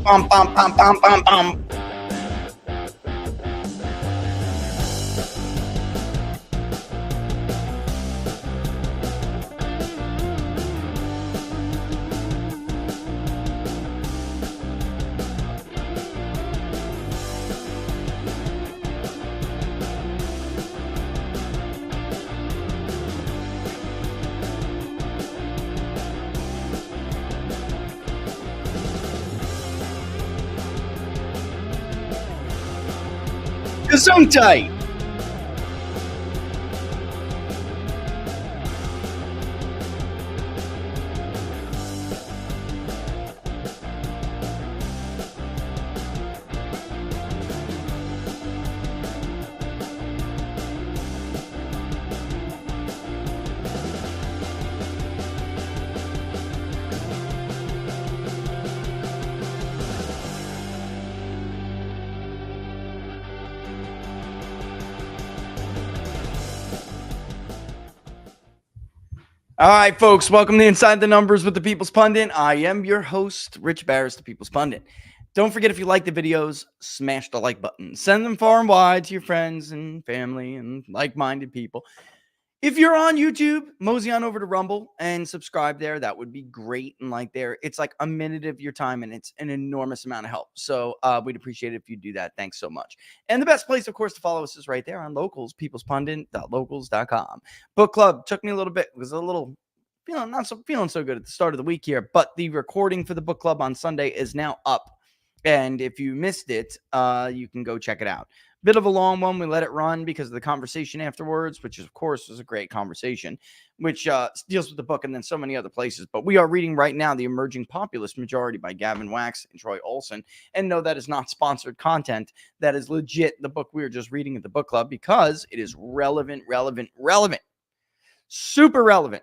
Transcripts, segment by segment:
Bum, bum, bum, bum, bum, bum. Gesundheit. All right, folks, welcome to Inside the Numbers with the People's Pundit. I am your host, Rich Barris, the People's Pundit. Don't forget, if you like the videos, smash the like button. Send them far and wide to your friends and family and like-minded people. If you're on YouTube, mosey on over to Rumble and subscribe there. That would be great. And like there, it's like a minute of your time and it's an enormous amount of help. So we'd appreciate it if you do that. Thanks so much. And the best place, of course, to follow us is right there on Locals, peoplespundit.locals.com. Book club took me a little bit. It was a little feeling so good at the start of the week here, but the recording for the book club on Sunday is now up. And if you missed it, you can go check it out. Bit of a long one. We let it run because of the conversation afterwards, which of course was a great conversation, which deals with the book and then so many other places. But we are reading right now The Emerging Populist Majority by Gavin Wax and Troy Olson. And no, that is not sponsored content. That is legit the book we were just reading at the book club because it is relevant, super relevant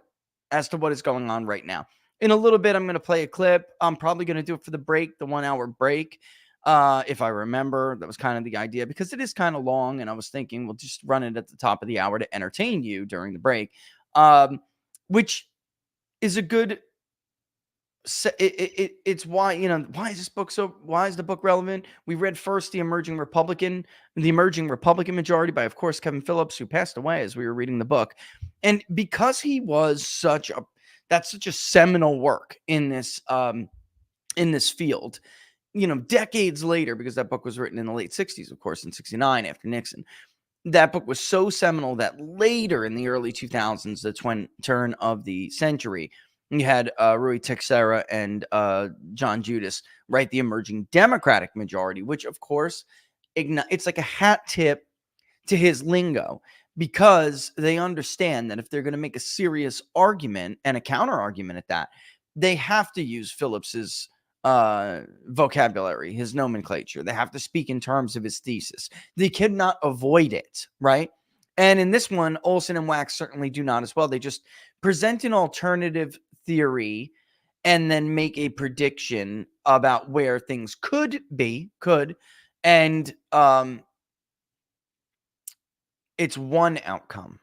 as to what is going on right now. In a little bit, I'm going to play a clip. I'm probably going to do it for the break, the 1 hour break. If I remember, that was kind of the idea because it is kind of long. And I was thinking we'll just run it at the top of the hour to entertain you during the break, which is a good. It's why, why is this book why is the book relevant? We read first The Emerging Republican Majority by, of course, Kevin Phillips, who passed away as we were reading the book. And because he was such a seminal work in this field, decades later, because that book was written in the late 60s, of course, in 69 after Nixon. That book was so seminal that later in the early 2000s, the turn of the century, you had Rui Teixeira and John Judas write The Emerging Democratic Majority, which, of course, it's like a hat tip to his lingo, because they understand that if they're going to make a serious argument and a counter argument at that, they have to use Phillips's vocabulary, his nomenclature. They have to speak in terms of his thesis. They cannot avoid it, right? And in this one, Olson and Wax certainly do not as well. They just present an alternative theory and then make a prediction about where things could be, and it's one outcome,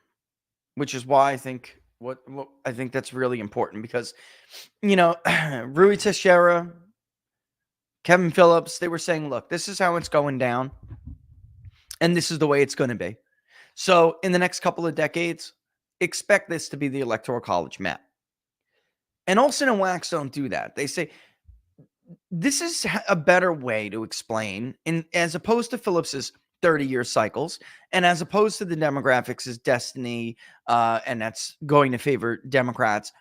which is why I think what I think that's really important, because Rui Teixeira, Kevin Phillips, they were saying, look, this is how it's going down, and this is the way it's going to be. So in the next couple of decades, expect this to be the Electoral College map. And Olson and Wax don't do that. They say, this is a better way to explain, as opposed to Phillips's 30-year cycles, and as opposed to the demographics' destiny, and that's going to favor Democrats.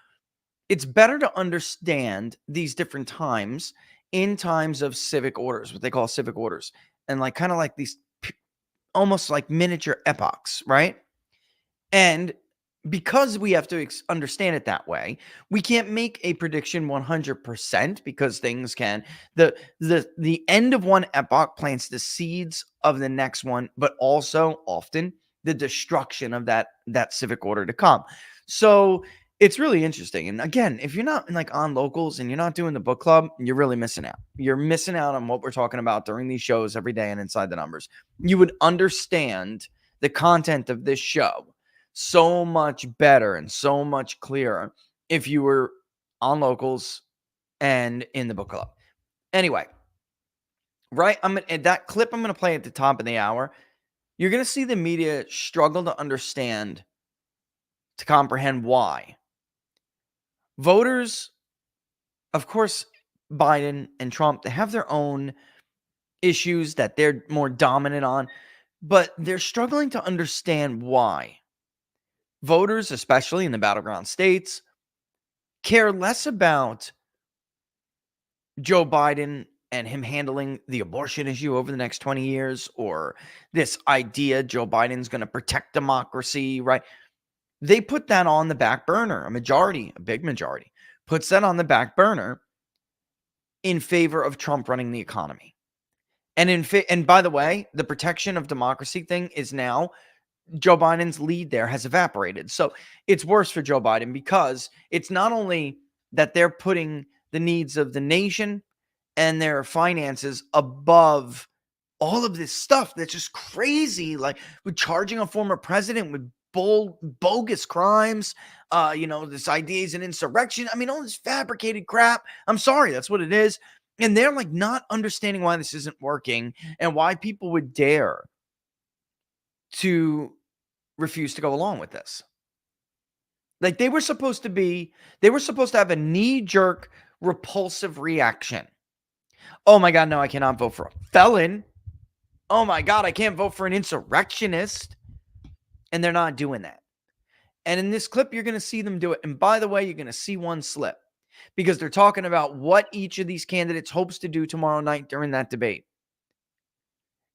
It's better to understand these different times in times of civic orders, what they call civic orders, and kind of like these almost like miniature epochs, right? And because we have to understand it that way, we can't make a prediction 100%, because things can, the end of one epoch plants the seeds of the next one, but also often the destruction of that civic order to come. So it's really interesting. And again, if you're not on Locals and you're not doing the book club, you're really missing out. You're missing out on what we're talking about during these shows every day and Inside the Numbers. You would understand the content of this show so much better and so much clearer if you were on Locals and in the book club. Anyway, right? That clip I'm going to play at the top of the hour. You're going to see the media struggle to understand, to comprehend why. Voters, of course, Biden and Trump, they have their own issues that they're more dominant on, but they're struggling to understand why. Voters, especially in the battleground states, care less about Joe Biden and him handling the abortion issue over the next 20 years, or this idea Joe Biden's going to protect democracy, right? They put that on the back burner. A big majority, puts that on the back burner in favor of Trump running the economy. And by the way, the protection of democracy thing is now Joe Biden's lead there has evaporated. So it's worse for Joe Biden because it's not only that they're putting the needs of the nation and their finances above all of this stuff that's just crazy, like with charging a former president with bogus crimes, this idea is an insurrection. I mean, all this fabricated crap. I'm sorry, that's what it is. And they're like not understanding why this isn't working and why people would dare to refuse to go along with this. Like they were supposed to have a knee-jerk, repulsive reaction. Oh my God, no, I cannot vote for a felon. Oh my God, I can't vote for an insurrectionist. And they're not doing that. And in this clip, you're going to see them do it. And by the way, you're going to see one slip because they're talking about what each of these candidates hopes to do tomorrow night during that debate.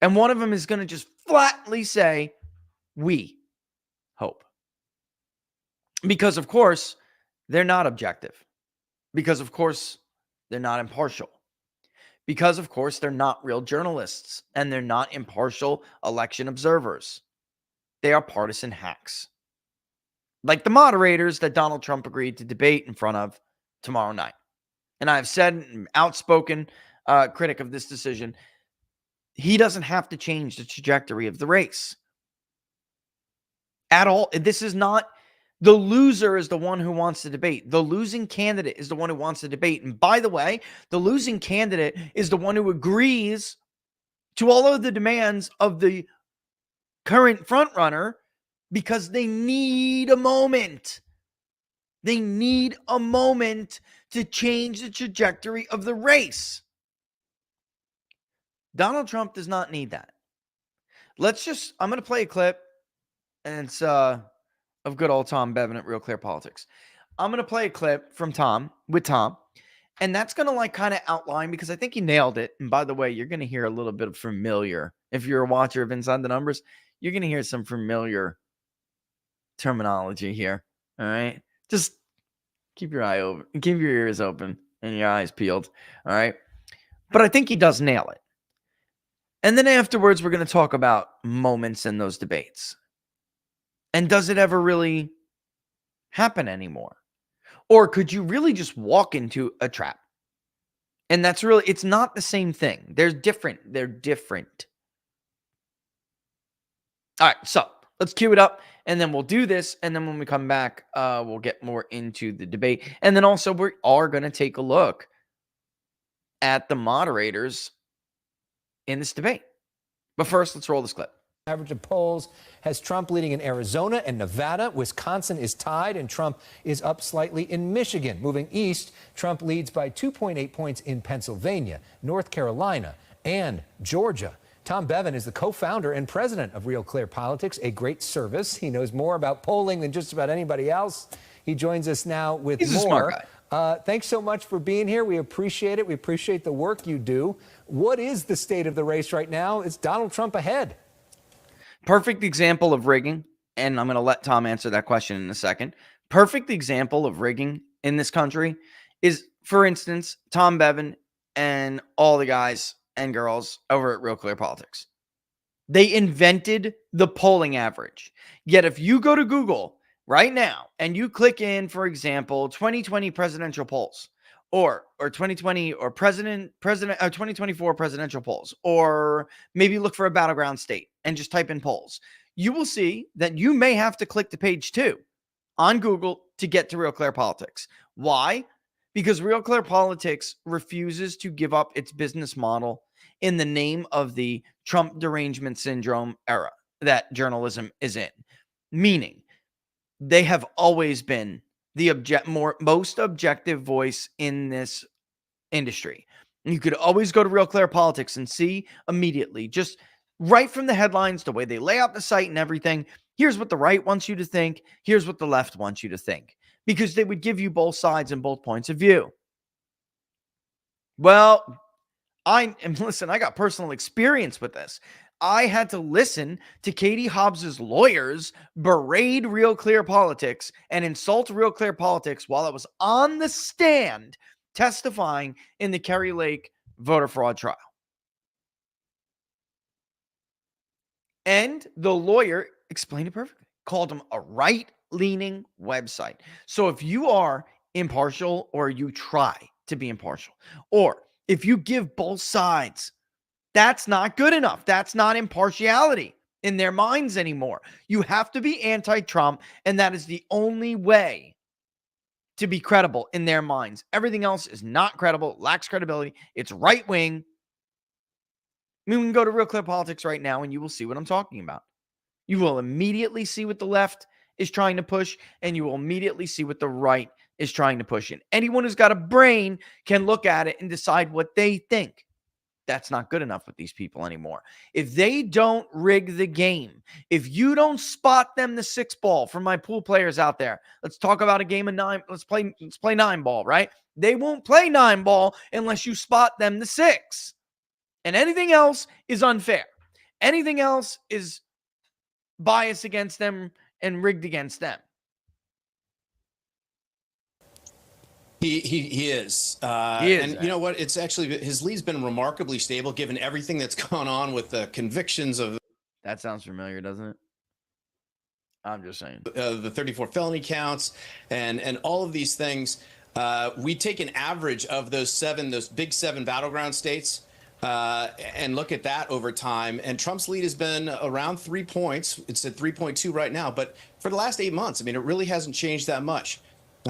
And one of them is going to just flatly say, we hope. Because, of course, they're not objective. Because, of course, they're not impartial. Because, of course, they're not real journalists and they're not impartial election observers. They are partisan hacks. Like the moderators that Donald Trump agreed to debate in front of tomorrow night. And I've said, an outspoken critic of this decision, he doesn't have to change the trajectory of the race at all. This is not, the loser is the one who wants to debate. The losing candidate is the one who wants to debate. And by the way, the losing candidate is the one who agrees to all of the demands of the current frontrunner because they need a moment. They need a moment to change the trajectory of the race. Donald Trump does not need that. I'm going to play a clip, and it's of good old Tom Bevan at Real Clear Politics. I'm going to play a clip from Tom, and that's going to kind of outline, because I think he nailed it. And by the way, you're going to hear a little bit of familiar. If you're a watcher of Inside the Numbers, you're going to hear some familiar terminology here. All right? Just keep your eye open, keep your ears open and your eyes peeled. All right. But I think he does nail it. And then afterwards, we're going to talk about moments in those debates. And does it ever really happen anymore? Or could you really just walk into a trap? And it's not the same thing. They're different. All right. So let's cue it up. And then we'll do this. And then when we come back, we'll get more into the debate. And then also we are going to take a look at the moderators in this debate. But first, let's roll this clip. Average of polls has Trump leading in Arizona and Nevada. Wisconsin is tied, and Trump is up slightly in Michigan. Moving east, Trump leads by 2.8 points in Pennsylvania, North Carolina, and Georgia. Tom Bevan is the co-founder and president of Real Clear Politics, a great service. He knows more about polling than just about anybody else. He joins us now with He's more. A smart guy. Thanks so much for being here. We appreciate it. We appreciate the work you do. What is the state of the race right now? Is Donald Trump ahead? Perfect example of rigging, and I'm going to let Tom answer that question in a second. Perfect example of rigging in this country is, for instance, Tom Bevan and all the guys and girls over at Real Clear Politics. They invented the polling average. Yet if you go to Google right now and you click in, for example, 2020 presidential polls, or 2020 or 2024 presidential polls, or maybe look for a battleground state and just type in polls, you will see that you may have to click to page 2 on Google to get to Real Clear Politics. Why? Because Real Clear Politics refuses to give up its business model in the name of the Trump derangement syndrome era that journalism is in. Meaning, they have always been the most objective voice in this industry. You could always go to Real Clear Politics and see immediately, just right from the headlines, the way they lay out the site and everything. Here's what the right wants you to think. Here's what the left wants you to think, because they would give you both sides and both points of view. Well, listen, I got personal experience with this. I had to listen to Katie Hobbs's lawyers berate Real Clear Politics and insult Real Clear Politics while I was on the stand testifying in the Kerry Lake voter fraud trial. And the lawyer explained it perfectly, called him a right-leaning website. So if you are impartial, or you try to be impartial, or if you give both sides, that's not good enough. That's not impartiality in their minds anymore. You have to be anti-Trump, and that is the only way to be credible in their minds. Everything else is not credible, lacks credibility. It's right-wing. I mean, we can go to Real Clear Politics right now, and you will see what I'm talking about. You will immediately see what the left is trying to push, and you will immediately see what the right is trying to push. And anyone who's got a brain can look at it and decide what they think. That's not good enough with these people anymore. If they don't rig the game, if you don't spot them the 6-ball, for my pool players out there, let's talk about a game of 9. Let's play 9-ball, right? They won't play 9-ball unless you spot them the 6. And anything else is unfair. Anything else is biased against them and rigged against them. He is. He is, and you know what? It's actually, his lead's been remarkably stable given everything that's gone on with the convictions of. That sounds familiar, doesn't it? I'm just saying. The 34 felony counts and all of these things. We take an average of those big 7 battleground states and look at that over time. And Trump's lead has been around 3 points. It's at 3.2 right now. But for the last 8 months, I mean, it really hasn't changed that much.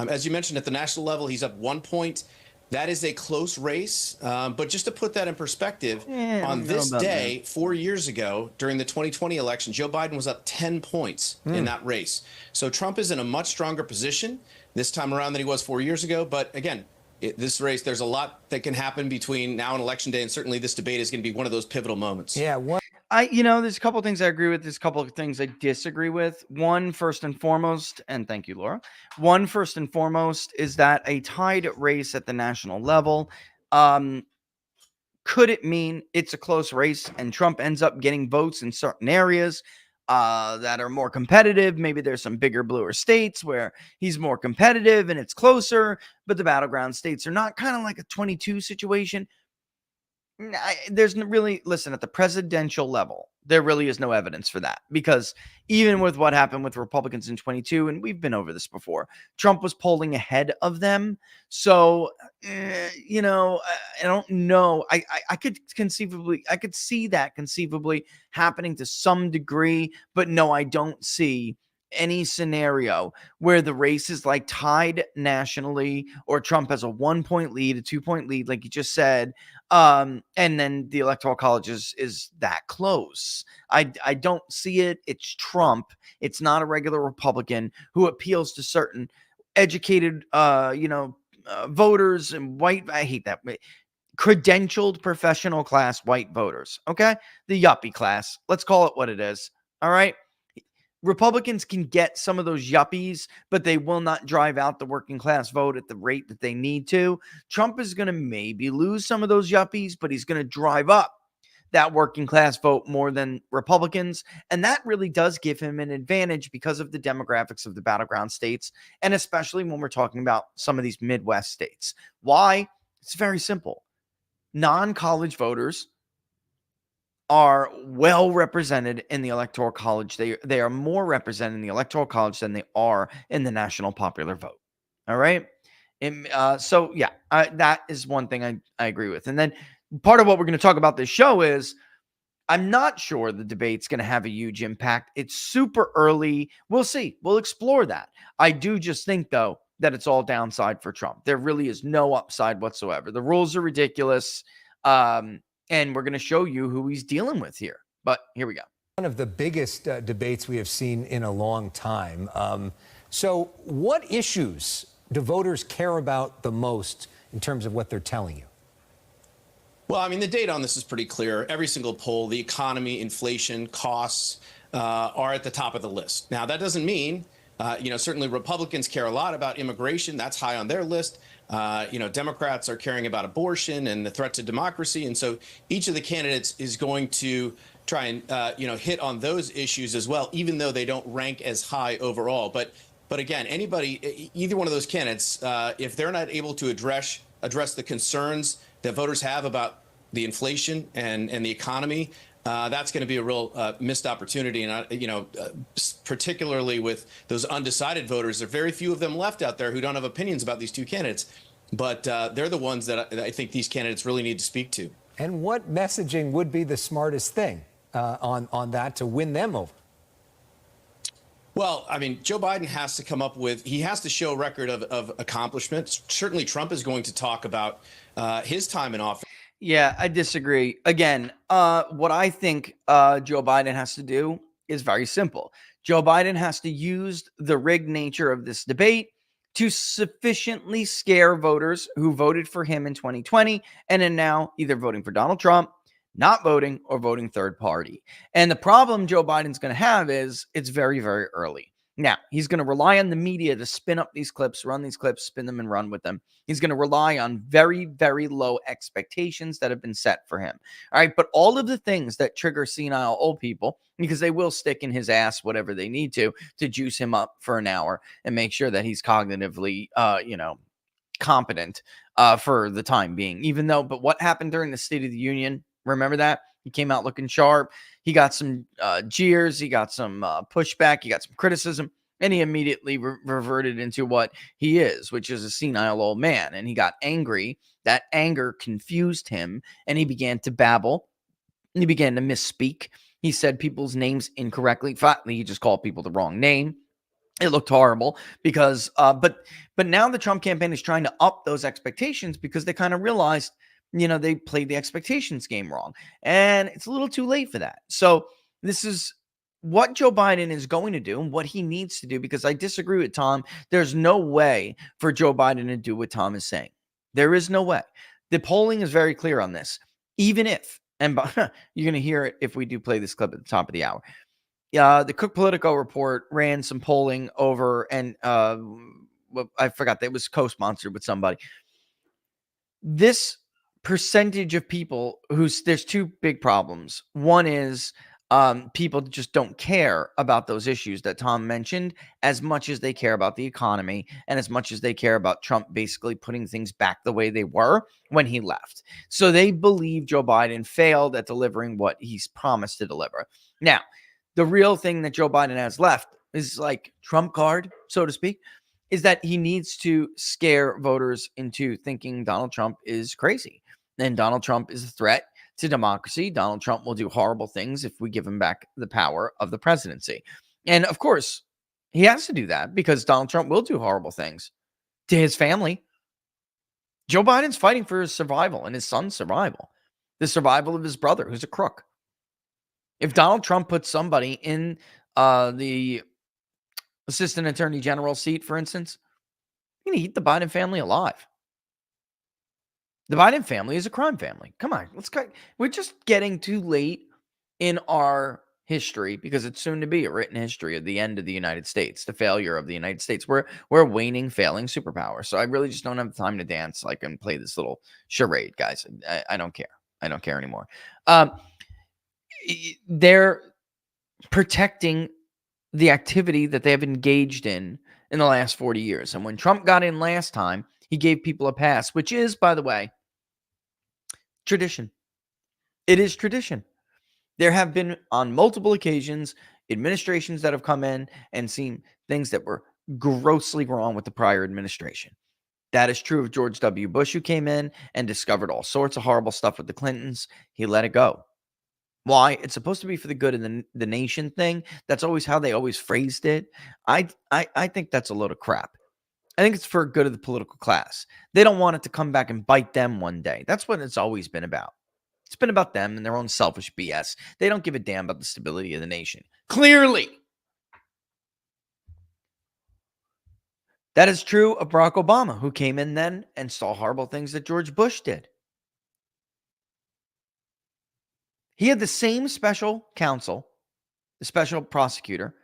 As you mentioned, at the national level, he's up 1 point. That is a close race. But just to put that in perspective, on this day, 4 years ago, during the 2020 election, Joe Biden was up 10 points in that race. So Trump is in a much stronger position this time around than he was 4 years ago. But again, this race, there's a lot that can happen between now and Election Day. And certainly this debate is going to be one of those pivotal moments. Yeah. There's a couple of things I agree with. There's a couple of things I disagree with. One, first and foremost, and thank you, Laura. One, first and foremost, is that a tied race at the national level, could it mean it's a close race and Trump ends up getting votes in certain areas that are more competitive? Maybe there's some bigger, bluer states where he's more competitive and it's closer, but the battleground states are not, kind of like a 22 situation. There's really, listen, at the presidential level, there really is no evidence for that, because even with what happened with Republicans in 22, and we've been over this before, Trump was polling ahead of them. So, I don't know. I could see that conceivably happening to some degree, but no, I don't see any scenario where the race is like tied nationally, or Trump has a 1-point lead, a 2-point lead, like you just said, and then the electoral college is that close. I don't see it. It's Trump. It's not a regular Republican who appeals to certain educated voters and white, I hate that, credentialed professional class white voters. Okay, the yuppie class, let's call it what it is. All right, Republicans can get some of those yuppies, but they will not drive out the working class vote at the rate that they need to. Trump is going to maybe lose some of those yuppies, but he's going to drive up that working class vote more than Republicans. And that really does give him an advantage because of the demographics of the battleground states, and especially when we're talking about some of these Midwest states. Why? It's very simple. Non-college voters are well represented in the electoral college. They are more represented in the electoral college than they are in the national popular vote. All right. So yeah, that is one thing I agree with. And then part of what we're going to talk about this show is, I'm not sure the debate's going to have a huge impact. It's super early. We'll see. We'll explore that. I do just think, though, that it's all downside for Trump. There really is no upside whatsoever. The rules are ridiculous. And we're going to show you who he's dealing with here. But here we go. One of the biggest debates we have seen in a long time. So what issues do voters care about the most in terms of what they're telling you? Well, I mean, the data on this is pretty clear. Every single poll, the economy, inflation, costs are at the top of the list. Now, that doesn't mean, certainly Republicans care a lot about immigration. That's high on their list. Democrats are caring about abortion and the threat to democracy. And so each of the candidates is going to try and, hit on those issues as well, even though they don't rank as high overall. But again, either one of those candidates, if they're not able to address the concerns that voters have about the inflation and the economy, that's going to be a real missed opportunity. And, particularly with those undecided voters, there are very few of them left out there who don't have opinions about these two candidates. But they're the ones that I think these candidates really need to speak to. And what messaging would be the smartest thing on that to win them over? Well, I mean, Joe Biden has to he has to show a record of accomplishments. Certainly, Trump is going to talk about his time in office. Yeah, I disagree. Again, what I think Joe Biden has to do is very simple. Joe Biden has to use the rigged nature of this debate to sufficiently scare voters who voted for him in 2020 and are now either voting for Donald Trump, not voting, or voting third party. And the problem Joe Biden's going to have is it's very, very early. Now, he's going to rely on the media to spin up these clips, run these clips, spin them and run with them. He's going to rely on very, very low expectations that have been set for him. All right. But all of the things that trigger senile old people, because they will stick in his ass whatever they need to juice him up for an hour and make sure that he's cognitively, competent for the time being. But what happened during the State of the Union? Remember that? He came out looking sharp. He got some jeers. He got some pushback. He got some criticism. And he immediately reverted into what he is, which is a senile old man. And he got angry. That anger confused him. And he began to babble. And he began to misspeak. He said people's names incorrectly. Finally, he just called people the wrong name. It looked horrible because, but now the Trump campaign is trying to up those expectations because they kind of realized, they played the expectations game wrong, and it's a little too late for that. So this is what Joe Biden is going to do and what he needs to do, because I disagree with Tom. There's no way for Joe Biden to do what Tom is saying. There is no way. The polling is very clear on this. Even if, and you're going to hear it if we do play this clip at the top of the hour. The Cook Politico report ran some polling over, and I forgot that it was co-sponsored with somebody. This percentage of people there's two big problems. One is people just don't care about those issues that Tom mentioned as much as they care about the economy and as much as they care about Trump basically putting things back the way they were when he left. So they believe Joe Biden failed at delivering what he's promised to deliver. Now, the real thing that Joe Biden has left is like trump card, so to speak, is that he needs to scare voters into thinking Donald Trump is crazy. And Donald Trump is a threat to democracy. Donald Trump will do horrible things if we give him back the power of the presidency. And of course, he has to do that because Donald Trump will do horrible things to his family. Joe Biden's fighting for his survival and his son's survival, the survival of his brother, who's a crook. If Donald Trump puts somebody in the assistant attorney general seat, for instance, he's going to eat the Biden family alive. The Biden family is a crime family. Come on, we're just getting too late in our history because it's soon to be a written history of the end of the United States, the failure of the United States. We're a waning, failing superpower. So I really just don't have time to dance and play this little charade, guys. I don't care. I don't care anymore. They're protecting the activity that they have engaged in the last 40 years. And when Trump got in last time, he gave people a pass, which is, by the way, tradition. It is tradition. There have been, on multiple occasions, administrations that have come in and seen things that were grossly wrong with the prior administration. That is true of George W. Bush, who came in and discovered all sorts of horrible stuff with the Clintons. He let it go. Why? It's supposed to be for the good of the nation thing. That's always how they always phrased it. I think that's a load of crap. I think it's for good of the political class. They don't want it to come back and bite them one day. That's what it's always been about. It's been about them and their own selfish BS. They don't give a damn about the stability of the nation. Clearly. That is true of Barack Obama, who came in then and saw horrible things that George Bush did. He had the same special counsel, the special prosecutor,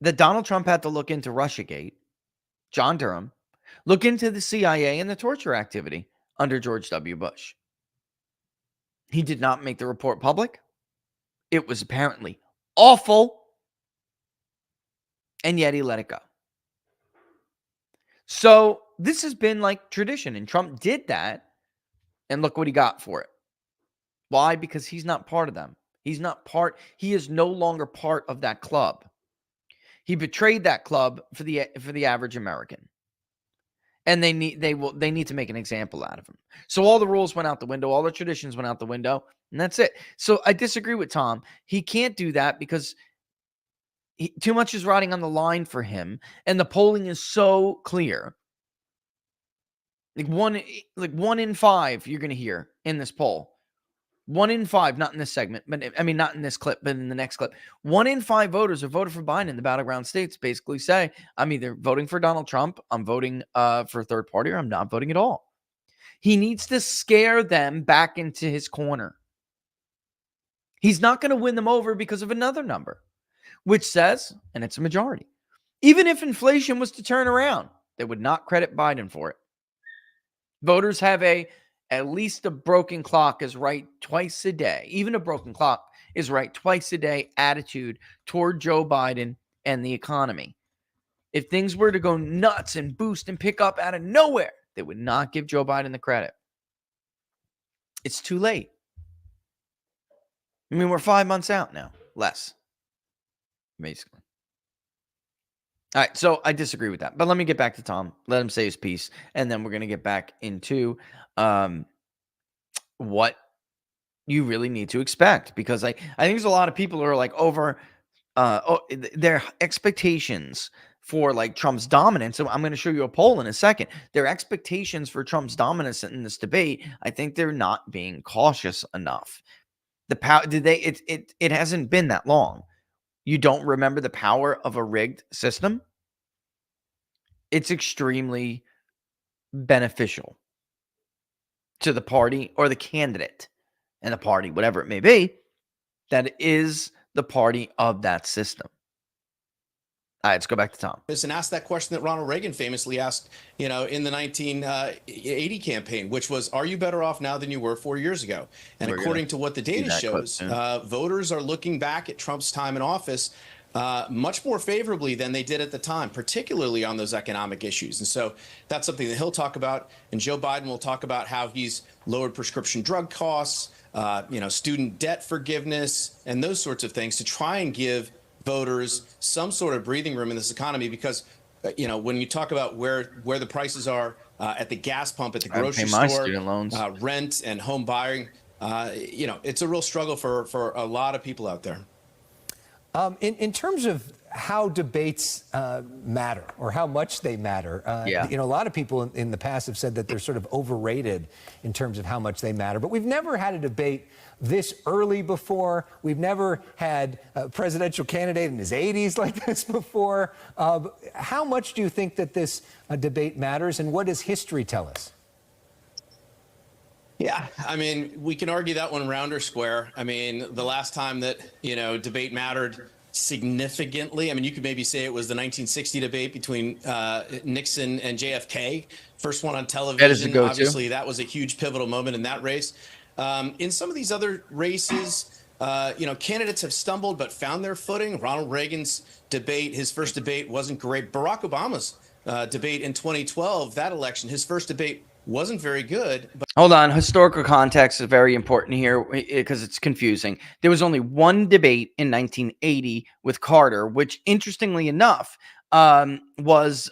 that Donald Trump had to look into Russiagate, John Durham, look into the CIA and the torture activity under George W. Bush. He did not make the report public. It was apparently awful, and yet he let it go. So this has been like tradition, and Trump did that, and look what he got for it. Why? Because he's not part of them. He is no longer part of that club. He betrayed that club for the average American. And they need to make an example out of him. So all the rules went out the window, all the traditions went out the window, and that's it. So I disagree with Tom. He can't do that because too much is riding on the line for him, and the polling is so clear. Like one in 5 you're going to hear in this poll. 1 in 5, not in this segment, but I mean, not in this clip, but in the next clip. 1 in 5 voters who voted for Biden in the battleground states basically say, I'm either voting for Donald Trump, I'm voting for a third party, or I'm not voting at all. He needs to scare them back into his corner. He's not going to win them over because of another number, which says, and it's a majority, even if inflation was to turn around, they would not credit Biden for it. Voters have at least a broken clock is right twice a day. Even a broken clock is right twice a day attitude toward Joe Biden and the economy. If things were to go nuts and boost and pick up out of nowhere, they would not give Joe Biden the credit. It's too late. I mean, we're 5 months out now, less, basically. All right, so I disagree with that. But let me get back to Tom. Let him say his piece, and then we're going to get back into what you really need to expect. Because I think there's a lot of people who are like over their expectations for like Trump's dominance. So I'm going to show you a poll in a second. Their expectations for Trump's dominance in this debate, I think they're not being cautious enough. The power it hasn't been that long. You don't remember the power of a rigged system? It's extremely beneficial to the party or the candidate and the party, whatever it may be, that is the party of that system. All right, let's go back to Tom. And ask that question that Ronald Reagan famously asked, in the 1980 campaign, which was, are you better off now than you were 4 years ago? And according to what the data shows, voters are looking back at Trump's time in office much more favorably than they did at the time, particularly on those economic issues. And so that's something that he'll talk about. And Joe Biden will talk about how he's lowered prescription drug costs, student debt forgiveness, and those sorts of things to try and give voters some sort of breathing room in this economy. Because, when you talk about where the prices are at the gas pump, at the grocery store, rent and home buying, it's a real struggle for a lot of people out there. In terms of how debates matter or how much they matter, a lot of people in the past have said that they're sort of overrated in terms of how much they matter. But we've never had a debate this early before. We've never had a presidential candidate in his 80s like this before. How much do you think that this debate matters, and what does history tell us? Yeah, I mean, we can argue that one round or square. I mean, the last time that, debate mattered significantly, I mean, you could maybe say it was the 1960 debate between Nixon and JFK, first one on television. Obviously, that was a huge pivotal moment in that race. In some of these other races, candidates have stumbled but found their footing. Ronald Reagan's debate, his first debate wasn't great. Barack Obama's debate in 2012, that election, his first debate wasn't very good. But hold on. Historical context is very important here because it's confusing. There was only one debate in 1980 with Carter, which interestingly enough was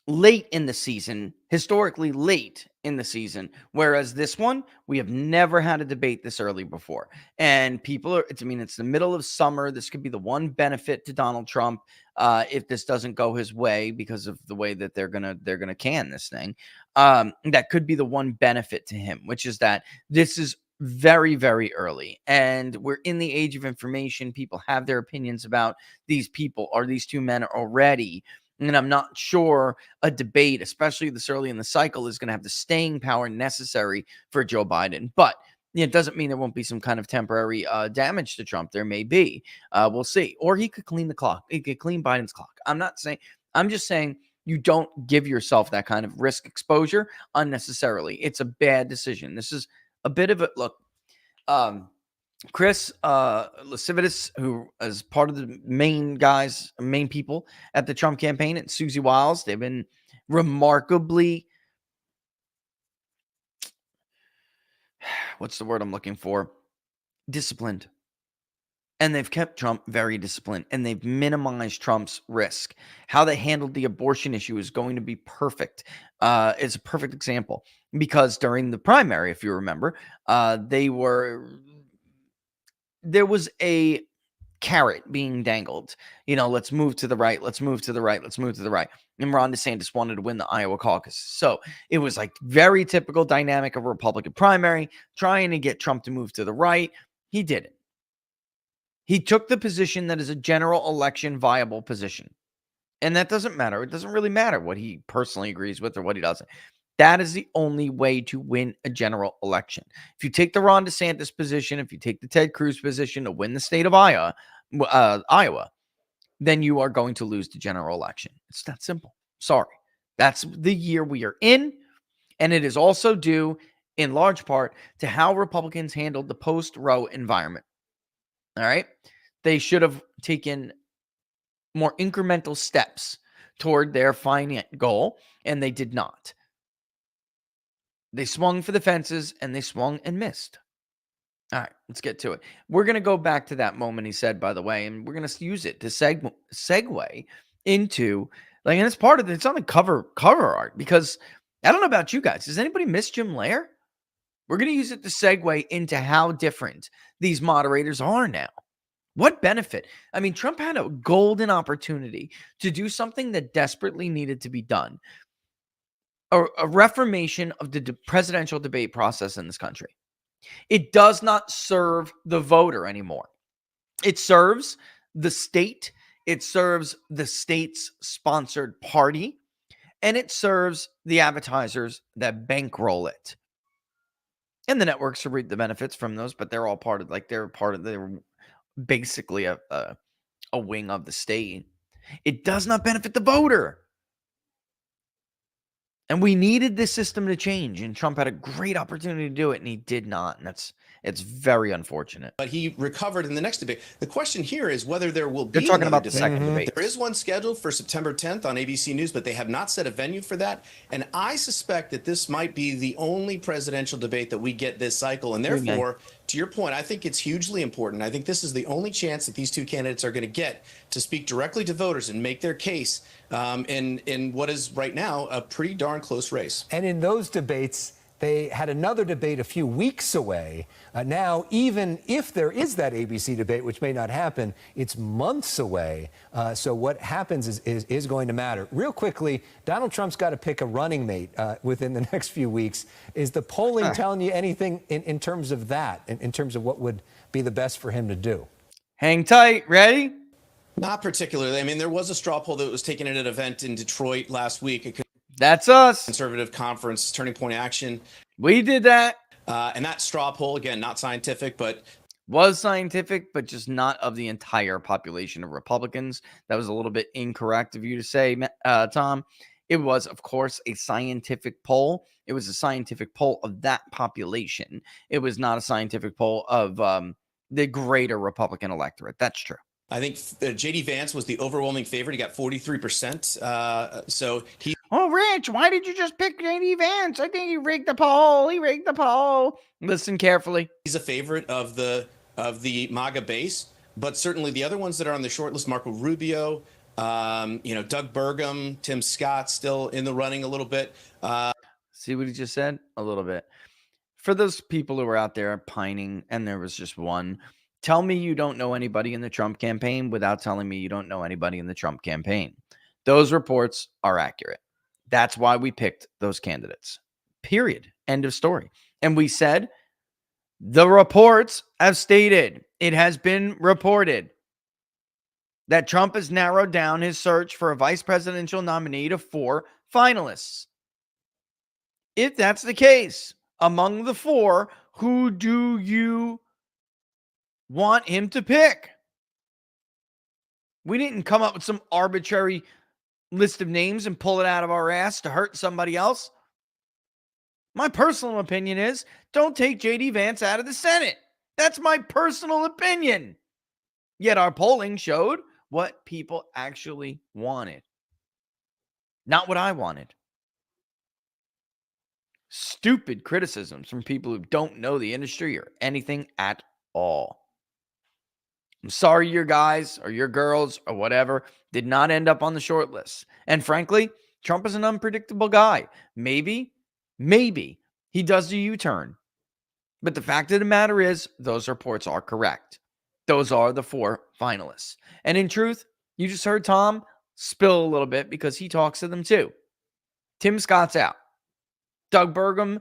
late in the season. historically late in the season, whereas this one, we have never had a debate this early before. And people are, it's the middle of summer. This could be the one benefit to Donald Trump if this doesn't go his way because of the way that they're gonna can this thing. That could be the one benefit to him, which is that this is very, very early. And we're in the age of information. People have their opinions about these people or these two men already. And I'm not sure a debate, especially this early in the cycle, is going to have the staying power necessary for Joe Biden. But it doesn't mean there won't be some kind of temporary damage to Trump. There may be. We'll see. Or he could clean the clock. He could clean Biden's clock. I'm just saying you don't give yourself that kind of risk exposure unnecessarily. It's a bad decision. This is a bit of a look. Chris Lasividis, who is part of the main people at the Trump campaign, and Susie Wiles, they've been remarkably, what's the word I'm looking for? Disciplined. And they've kept Trump very disciplined, and they've minimized Trump's risk. How they handled the abortion issue is going to be perfect. It's a perfect example because during the primary, if you remember, there was a carrot being dangled. Let's move to the right. Let's move to the right. Let's move to the right. And Ron DeSantis wanted to win the Iowa caucus. So it was like very typical dynamic of a Republican primary, trying to get Trump to move to the right. He didn't. He took the position that is a general election viable position. And that doesn't matter. It doesn't really matter what he personally agrees with or what he doesn't. That is the only way to win a general election. If you take the Ron DeSantis position, if you take the Ted Cruz position to win the state of Iowa, then you are going to lose the general election. It's that simple. Sorry. That's the year we are in. And it is also due, in large part, to how Republicans handled the post-Roe environment. All right? They should have taken more incremental steps toward their finite goal, and they did not. They swung for the fences, and they swung and missed. All right, let's get to it. We're going to go back to that moment he said, by the way, and we're going to use it to segue into, and it's part of it's on the cover art, because I don't know about you guys. Does anybody miss Jim Lair? We're going to use it to segue into how different these moderators are now. What benefit? Trump had a golden opportunity to do something that desperately needed to be done. A reformation of the presidential debate process in this country. It does not serve the voter anymore. It serves the state. It serves the state's sponsored party. And it serves the advertisers that bankroll it. And the networks reap the benefits from those, but they're all part of, they're basically a wing of the state. It does not benefit the voter. And we needed this system to change, and Trump had a great opportunity to do it, and he did not. And it's very unfortunate. But he recovered in the next debate. The question here is whether there will be. They're talking about the second debate. There is one scheduled for September 10th on ABC News, but they have not set a venue for that. And I suspect that this might be the only presidential debate that we get this cycle. And therefore, to your point, I think it's hugely important. I think this is the only chance that these two candidates are going to get to speak directly to voters and make their case in what is right now a pretty darn close race. And in those debates, they had another debate a few weeks away. Now, even if there is that ABC debate, which may not happen, it's months away. So what happens is going to matter. Real quickly, Donald Trump's got to pick a running mate within the next few weeks. Is the polling telling you anything in terms of that, in terms of what would be the best for him to do? Hang tight. Ready? Not particularly. There was a straw poll that was taken at an event in Detroit last week. That's us. Conservative conference, Turning Point Action. We did that. And that straw poll, again, not scientific, but was scientific, but just not of the entire population of Republicans. That was a little bit incorrect of you to say, Tom. It was, of course, a scientific poll. It was a scientific poll of that population. It was not a scientific poll of the greater Republican electorate. That's true. I think J.D. Vance was the overwhelming favorite. He got 43%. So he. Oh, Rich, why did you just pick J.D. Vance? I think he rigged the poll. He rigged the poll. Listen carefully. He's a favorite of the MAGA base, but certainly the other ones that are on the short list, Marco Rubio, Doug Burgum, Tim Scott still in the running a little bit. See what he just said? A little bit. For those people who are out there pining, and there was just one, tell me you don't know anybody in the Trump campaign without telling me you don't know anybody in the Trump campaign. Those reports are accurate. That's why we picked those candidates. Period. End of story. And we said the reports have stated, it has been reported that Trump has narrowed down his search for a vice presidential nominee to 4 finalists. If that's the case, among the 4, who do you want him to pick? We didn't come up with some arbitrary list of names and pull it out of our ass to hurt somebody else. My personal opinion is don't take J.D. Vance out of the Senate. That's my personal opinion. Yet our polling showed what people actually wanted, not what I wanted. Stupid criticisms from people who don't know the industry or anything at all. I'm sorry your guys or your girls or whatever did not end up on the short list. And frankly, Trump is an unpredictable guy. Maybe he does a U-turn. But the fact of the matter is, those reports are correct. Those are the 4 finalists. And in truth, you just heard Tom spill a little bit because he talks to them too. Tim Scott's out. Doug Burgum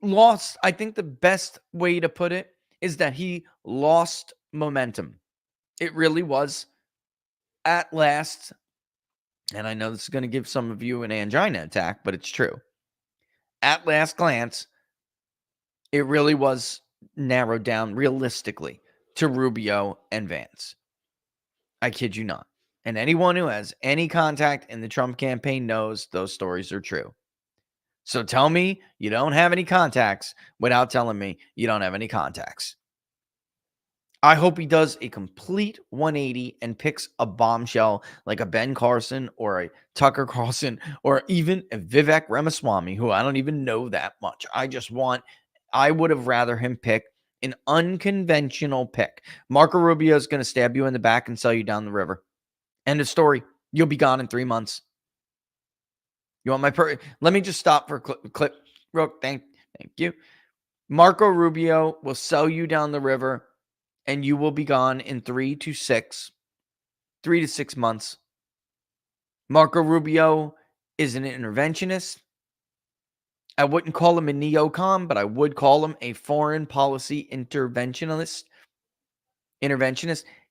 lost. I think the best way to put it is that he lost momentum. It really was at last. And I know this is going to give some of you an angina attack, but it's true. At last glance, it really was narrowed down realistically to Rubio and Vance. I kid you not. And anyone who has any contact in the Trump campaign knows those stories are true. So tell me you don't have any contacts without telling me you don't have any contacts. I hope he does a complete 180 and picks a bombshell like a Ben Carson or a Tucker Carlson or even a Vivek Ramaswamy, who I don't even know that much. I would have rather him pick an unconventional pick. Marco Rubio is going to stab you in the back and sell you down the river. End of story. You'll be gone in 3 months. You want my let me just stop for a clip. Thank you. Marco Rubio will sell you down the river and you will be gone in 3 to 6 months. Marco Rubio is an interventionist. I wouldn't call him a neocon, but I would call him a foreign policy interventionist.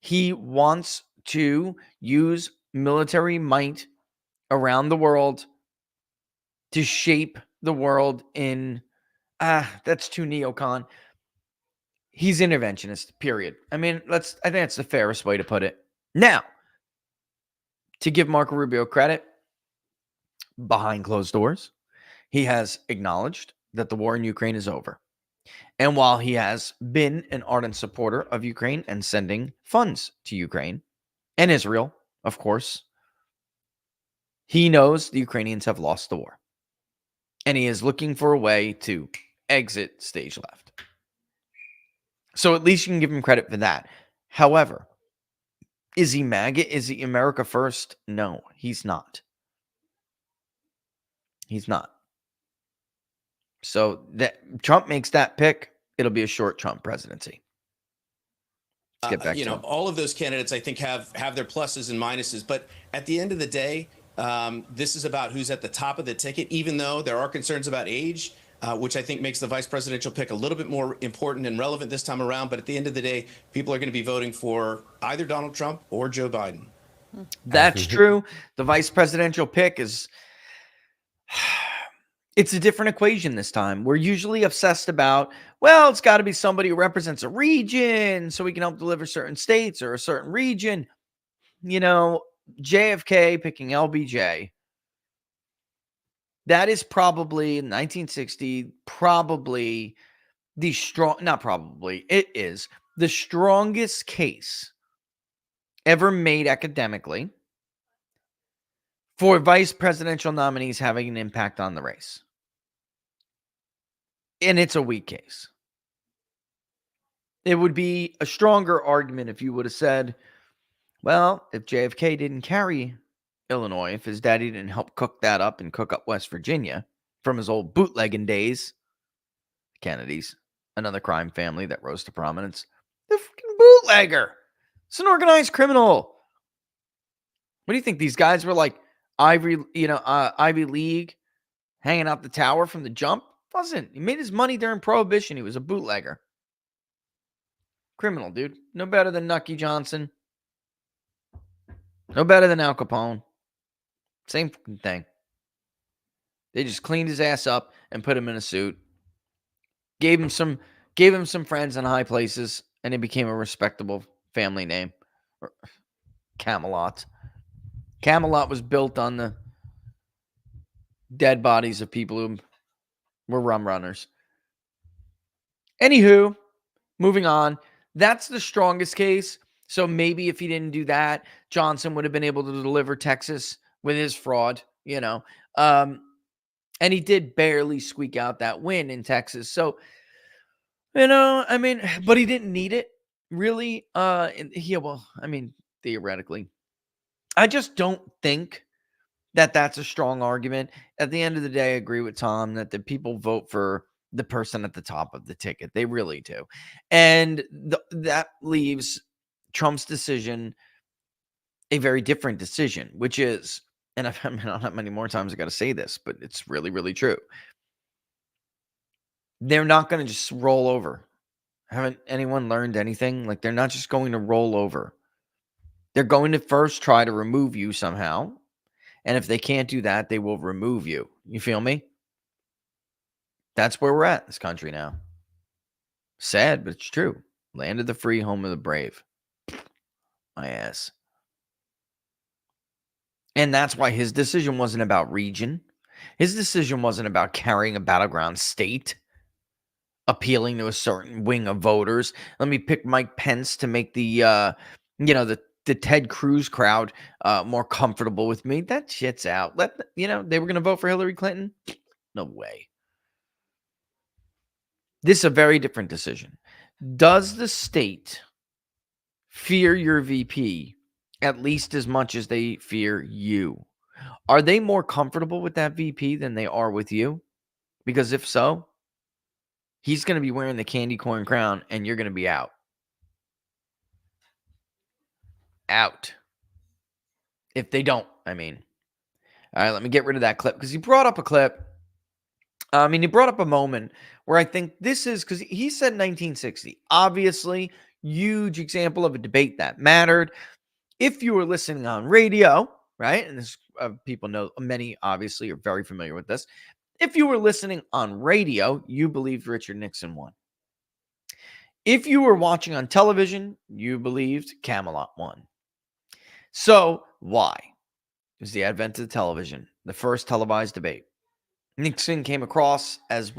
He wants to use military might around the world to shape the world in, that's too neocon. He's interventionist, period. I mean, I think that's the fairest way to put it. Now, to give Marco Rubio credit, behind closed doors, he has acknowledged that the war in Ukraine is over. And while he has been an ardent supporter of Ukraine and sending funds to Ukraine and Israel, of course, he knows the Ukrainians have lost the war. And he is looking for a way to exit stage left. So at least you can give him credit for that. However, is he MAGA? Is he America first? No, he's not. He's not. So that Trump makes that pick, it'll be a short Trump presidency. Let's get back to him. All of those candidates, I think, have their pluses and minuses. But at the end of the day, this is about who's at the top of the ticket, even though there are concerns about age, which I think makes the vice presidential pick a little bit more important and relevant this time around. But at the end of the day, people are going to be voting for either Donald Trump or Joe Biden. That's true. The vice presidential pick is... It's a different equation this time. We're usually obsessed about, well, it's got to be somebody who represents a region so we can help deliver certain states or a certain region. You know, JFK picking LBJ. That is probably, in 1960, probably the it is the strongest case ever made academically for vice presidential nominees having an impact on the race. And it's a weak case. It would be a stronger argument if you would have said, Well, if JFK didn't carry Illinois, if his daddy didn't help cook that up and cook up West Virginia from his old bootlegging days, Kennedys, another crime family that rose to prominence, the freaking bootlegger. It's an organized criminal. What do you think? These guys were like Ivy League, hanging out the tower from the jump? Wasn't. He made his money during Prohibition. He was a bootlegger. Criminal, dude. No better than Nucky Johnson. No better than Al Capone. Same thing. They just cleaned his ass up and put him in a suit. Gave him some friends in high places, and it became a respectable family name. Camelot. Camelot was built on the dead bodies of people who were rum runners. Anywho, moving on. That's the strongest case. So maybe if he didn't do that, Johnson would have been able to deliver Texas with his fraud, And he did barely squeak out that win in Texas. So, but he didn't need it, really. Theoretically. I just don't think that that's a strong argument. At the end of the day, I agree with Tom that the people vote for the person at the top of the ticket. They really do. And that leaves Trump's decision a very different decision, which is, and I don't know how many more times I got to say this, but it's really, really true. They're not going to just roll over. Haven't anyone learned anything? Like, they're not just going to roll over. They're going to first try to remove you somehow. And if they can't do that, they will remove you. You feel me? That's where we're at in this country now. Sad, but it's true. Land of the free, home of the brave. My ass. And that's why his decision wasn't about region. His decision wasn't about carrying a battleground state, appealing to a certain wing of voters. Let me pick Mike Pence to make the Ted Cruz crowd more comfortable with me. That shit's out. They were going to vote for Hillary Clinton. No way. This is a very different decision. Does the state fear your VP at least as much as they fear you? Are they more comfortable with that VP than they are with you? Because if so, he's going to be wearing the candy corn crown and you're going to be out. Out. If they don't, All right, let me get rid of that clip because he brought up a clip. He brought up a moment where I think this is because he said 1960. Obviously, huge example of a debate that mattered. If you were listening on radio, right? And this people know, many obviously are very familiar with this. If you were listening on radio, you believed Richard Nixon won. If you were watching on television, you believed Camelot won. So why? It was the advent of television, the first televised debate. Nixon came across as,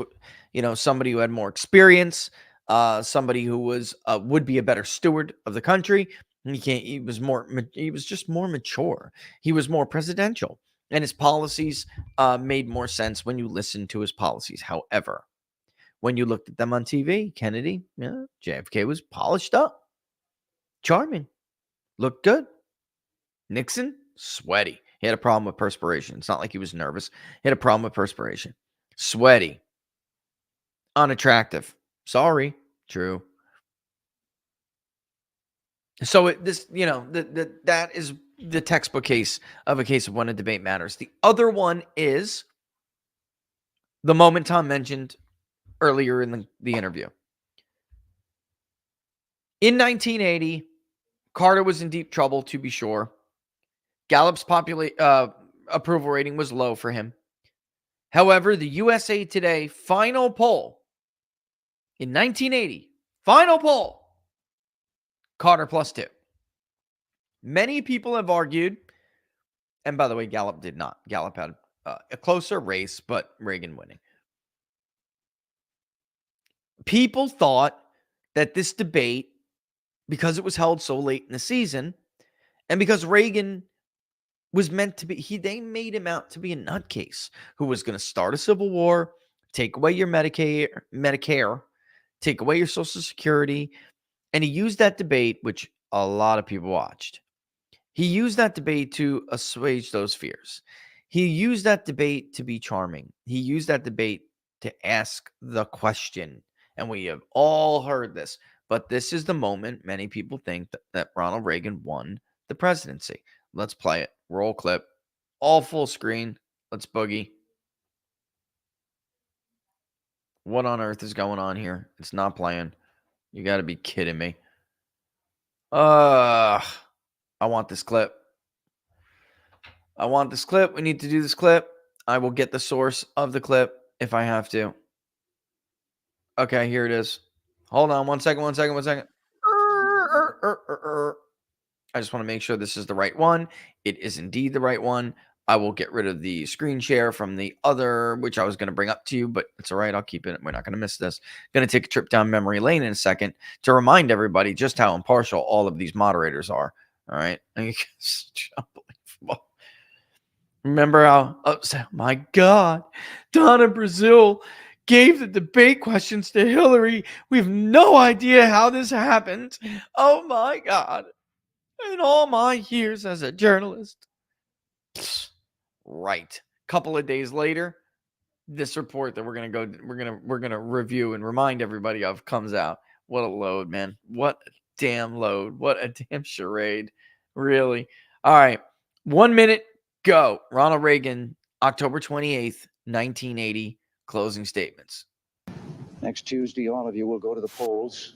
somebody who had more experience, somebody who was would be a better steward of the country. He was just more mature. He was more presidential, and his policies made more sense when you listened to his policies. However, when you looked at them on TV, Kennedy, JFK was polished up, charming, looked good. Nixon, sweaty. He had a problem with perspiration. It's not like he was nervous. He had a problem with perspiration. Sweaty. Unattractive. Sorry. True. So that is the textbook case of when a debate matters. The other one is the moment Tom mentioned earlier in the interview. In 1980, Carter was in deep trouble, to be sure. Gallup's approval rating was low for him. However, the USA Today final poll in 1980, final poll, Carter +2. Many people have argued, and by the way, Gallup did not. Gallup had a closer race, but Reagan winning. People thought that this debate, because it was held so late in the season, and because Reagan was meant to be, they made him out to be a nutcase who was going to start a civil war, take away your Medicare, take away your Social Security. And he used that debate, which a lot of people watched. He used that debate to assuage those fears. He used that debate to be charming. He used that debate to ask the question. And we have all heard this. But this is the moment many people think that Ronald Reagan won the presidency. Let's play it. Roll clip. All full screen. Let's boogie. What on earth is going on here? It's not playing. You got to be kidding me. I want this clip. I want this clip. We need to do this clip. I will get the source of the clip if I have to. Okay, here it is. Hold on 1 second. I just want to make sure this is the right one. It is indeed the right one. I will get rid of the screen share from the other, which I was going to bring up to you, but it's all right. I'll keep it. We're not going to miss this. Going to take a trip down memory lane in a second to remind everybody just how impartial all of these moderators are. All right. It's unbelievable. Remember how upset? My God, Donna Brazil gave the debate questions to Hillary. We have no idea how this happened. Oh my God. In all my years as a journalist. Right. Couple of days later, this report that we're gonna review and remind everybody of comes out. What a load, man. What a damn load. What a damn charade. Really. All right. 1 minute, go. Ronald Reagan, October 28th, 1980, closing statements. Next Tuesday, all of you will go to the polls.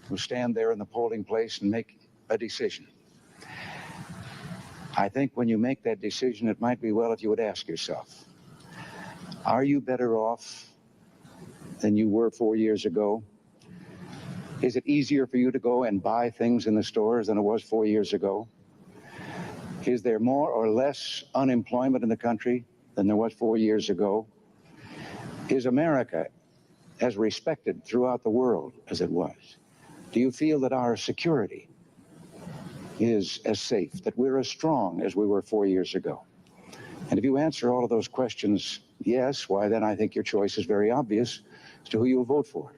We'll stand there in the polling place and make a decision. I think when you make that decision, it might be well if you would ask yourself, are you better off than you were 4 years ago? Is it easier for you to go and buy things in the stores than it was 4 years ago? Is there more or less unemployment in the country than there was 4 years ago? Is America as respected throughout the world as it was? Do you feel that our security is as safe, that we're as strong as we were 4 years ago? And if you answer all of those questions yes, why then I think your choice is very obvious as to who you'll vote for.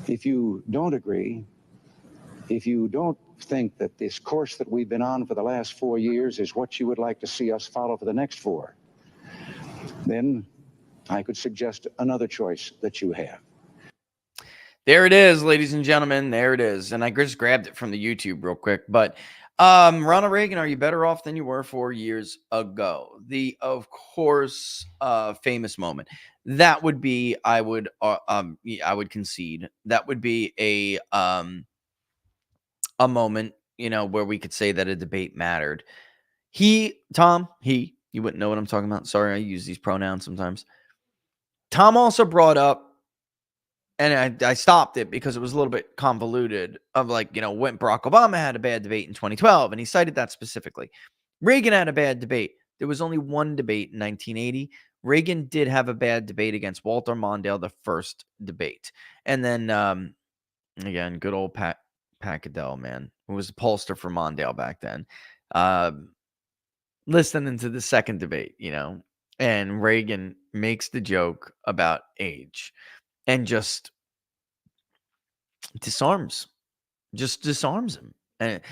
If you don't agree, if you don't think that this course that we've been on for the last 4 years is what you would like to see us follow for the next 4, then I could suggest another choice that you have. There it is, ladies and gentlemen. There it is. And I just grabbed it from the YouTube real quick. But Ronald Reagan, are you better off than you were 4 years ago? The, of course, famous moment. That would be, I would concede. That would be a moment, where we could say that a debate mattered. You wouldn't know what I'm talking about. Sorry, I use these pronouns sometimes. Tom also brought up, and I stopped it because it was a little bit convoluted, of when Barack Obama had a bad debate in 2012, and he cited that specifically. Reagan had a bad debate. There was only one debate in 1980. Reagan did have a bad debate against Walter Mondale, the first debate. And then, again, good old Pat Cadell, man, who was a pollster for Mondale back then. Listening to the second debate, and Reagan makes the joke about age. And just disarms him. And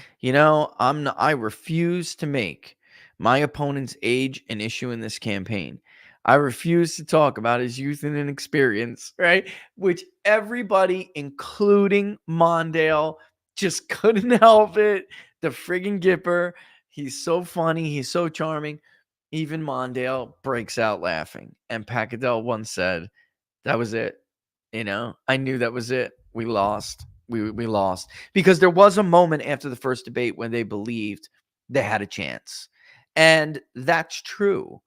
I refuse to make my opponent's age an issue in this campaign. I refuse to talk about his youth and inexperience, right? Which everybody, including Mondale, just couldn't help it. The friggin' Gipper. He's so funny. He's so charming. Even Mondale breaks out laughing. And Pacadell once said, that was it. I knew that was it. We lost. We lost. Because there was a moment after the first debate when they believed they had a chance. And that's true.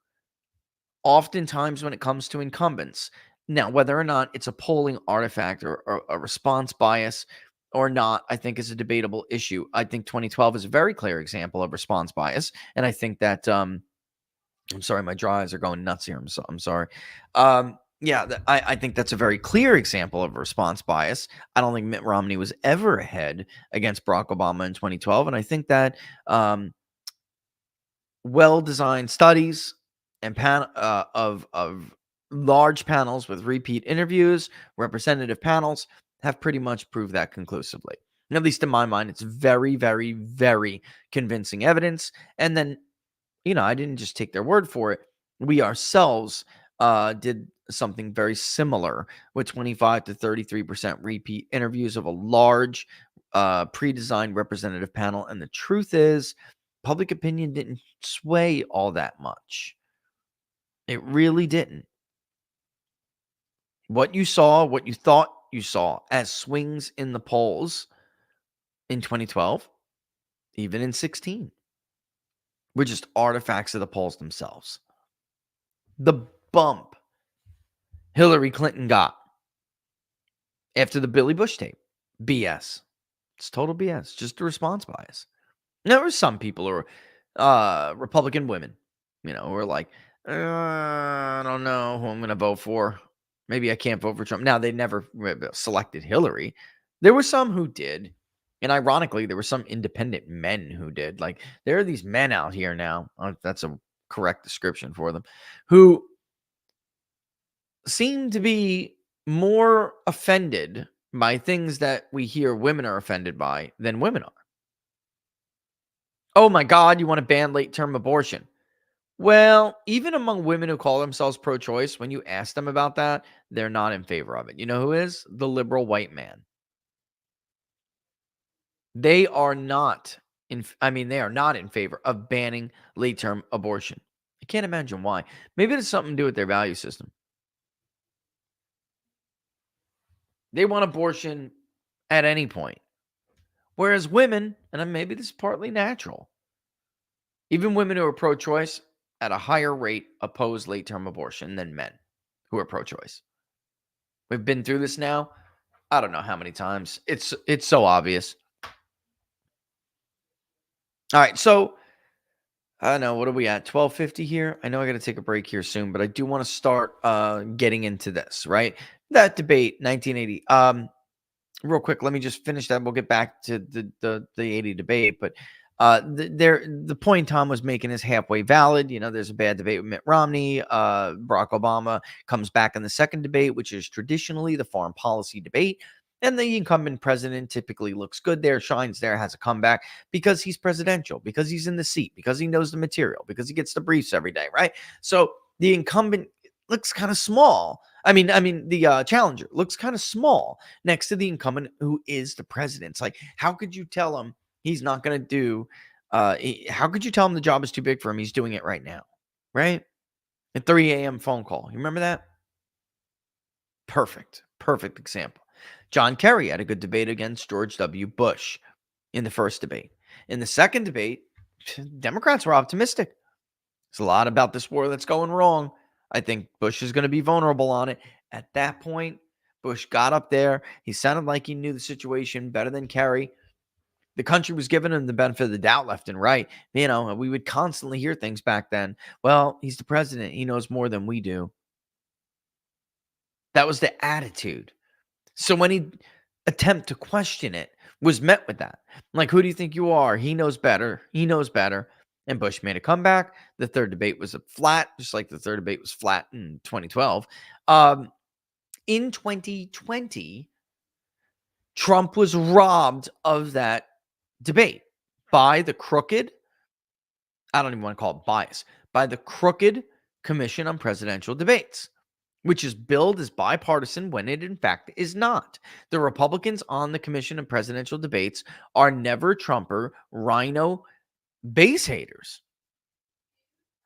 Oftentimes when it comes to incumbents. Now, whether or not it's a polling artifact or a response bias or not, I think is a debatable issue. I think 2012 is a very clear example of response bias. And I think that, I'm sorry, my dry eyes are going nuts here. I'm sorry. I think that's a very clear example of response bias. I don't think Mitt Romney was ever ahead against Barack Obama in 2012. And I think that well-designed studies and of large panels with repeat interviews, representative panels, have pretty much proved that conclusively. At least in my mind, it's very, very, very convincing evidence. And then, I didn't just take their word for it. We ourselves did something very similar with 25 to 33% repeat interviews of a large pre-designed representative panel. And the truth is, public opinion didn't sway all that much. It really didn't. What you saw, what you thought you saw as swings in the polls in 2012, even in 16, were just artifacts of the polls themselves. The bump Hillary Clinton got after the Billy Bush tape, BS. It's total BS, just a response bias. There were some people who were Republican women, who were like, I don't know who I'm going to vote for. Maybe I can't vote for Trump. Now, they never selected Hillary. There were some who did. And ironically, there were some independent men who did. Like, there are these men out here now, that's a correct description for them, who seem to be more offended by things that we hear women are offended by than women are. Oh my God, you want to ban late-term abortion? Well, even among women who call themselves pro-choice, when you ask them about that, they're not in favor of it. You know who is? The liberal white man. They are not they are not in favor of banning late-term abortion. I can't imagine why. Maybe it has something to do with their value system. They want abortion at any point. Whereas women, and maybe this is partly natural, even women who are pro-choice at a higher rate oppose late-term abortion than men who are pro-choice. We've been through this now. I don't know how many times. It's so obvious. All right, so I don't know. What are we at? 12:50 here. I know I got to take a break here soon, but I do want to start getting into this, right? That debate, 1980. Real quick, let me just finish that. We'll get back to the 80 debate, but the point Tom was making is halfway valid. There's a bad debate with Mitt Romney. Barack Obama comes back in the second debate, which is traditionally the foreign policy debate. And the incumbent president typically looks good there, shines there, has a comeback because he's presidential, because he's in the seat, because he knows the material, because he gets the briefs every day, right? So the incumbent looks kind of small. The challenger looks kind of small next to the incumbent who is the president. It's like, how could you tell him he's not going to do, how could you tell him the job is too big for him? He's doing it right now, right? At 3 a.m. phone call. You remember that? Perfect example. John Kerry had a good debate against George W. Bush in the first debate. In the second debate, Democrats were optimistic. There's a lot about this war that's going wrong. I think Bush is going to be vulnerable on it. At that point, Bush got up there. He sounded like he knew the situation better than Kerry. The country was giving him the benefit of the doubt left and right. We would constantly hear things back then. Well, he's the president. He knows more than we do. That was the attitude. So when he attempt to question it was met with that. Like, who do you think you are? He knows better. He knows better. And Bush made a comeback. The third debate was a flat, just like the third debate was flat in 2012. In 2020, Trump was robbed of that debate by the crooked, I don't even want to call it bias, by the crooked Commission on Presidential Debates, which is billed as bipartisan when it in fact is not. The Republicans on the Commission on Presidential Debates are never Trumper, rhino base haters.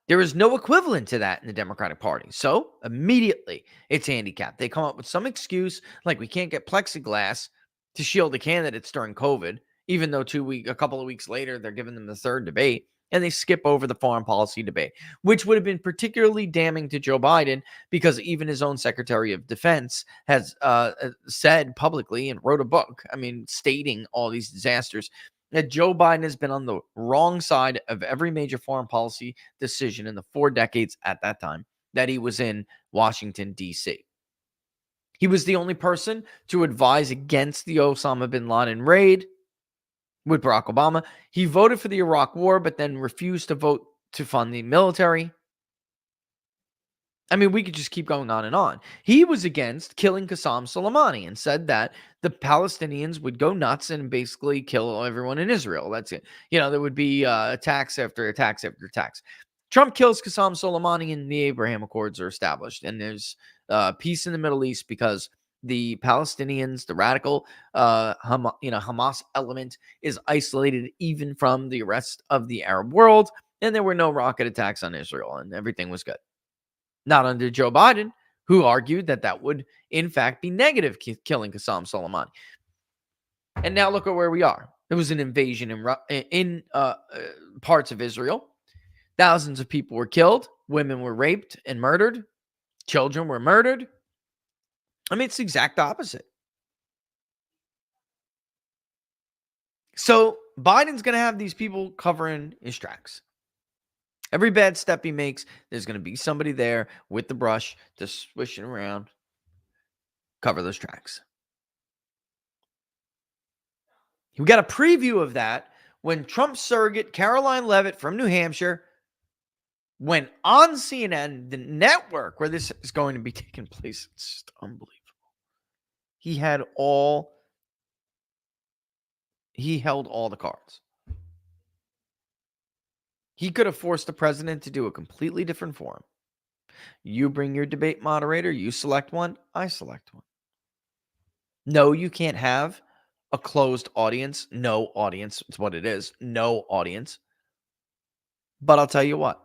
There is no equivalent to that in the Democratic Party. So immediately it's handicapped. They come up with some excuse like we can't get plexiglass to shield the candidates during COVID, even though a couple of weeks later, they're giving them the third debate. And they skip over the foreign policy debate, which would have been particularly damning to Joe Biden because even his own Secretary of Defense has said publicly and wrote a book, stating all these disasters, that Joe Biden has been on the wrong side of every major foreign policy decision in the 4 decades at that time that he was in Washington, D.C. He was the only person to advise against the Osama bin Laden raid with Barack Obama. He voted for the Iraq war, but then refused to vote to fund the military. I mean, we could just keep going on and on. He was against killing Qasem Soleimani and said that the Palestinians would go nuts and basically kill everyone in Israel. That's it. There would be attacks after attacks after attacks. Trump kills Qasem Soleimani and the Abraham Accords are established. And there's peace in the Middle East because the Palestinians, the radical Hamas element is isolated even from the rest of the Arab world. And there were no rocket attacks on Israel and everything was good. Not under Joe Biden, who argued that would, in fact, be negative, killing Qasem Soleimani. And now look at where we are. There was an invasion in parts of Israel. Thousands of people were killed. Women were raped and murdered. Children were murdered. I mean, it's the exact opposite. So Biden's going to have these people covering his tracks. Every bad step he makes, there's going to be somebody there with the brush to swish it around, cover those tracks. We got a preview of that when Trump surrogate Caroline Leavitt from New Hampshire went on CNN, the network where this is going to be taking place. It's just unbelievable. He held all the cards. He could have forced the president to do a completely different forum. You bring your debate moderator, you select one, I select one. No, you can't have a closed audience. No audience. It's what it is. No audience. But I'll tell you what.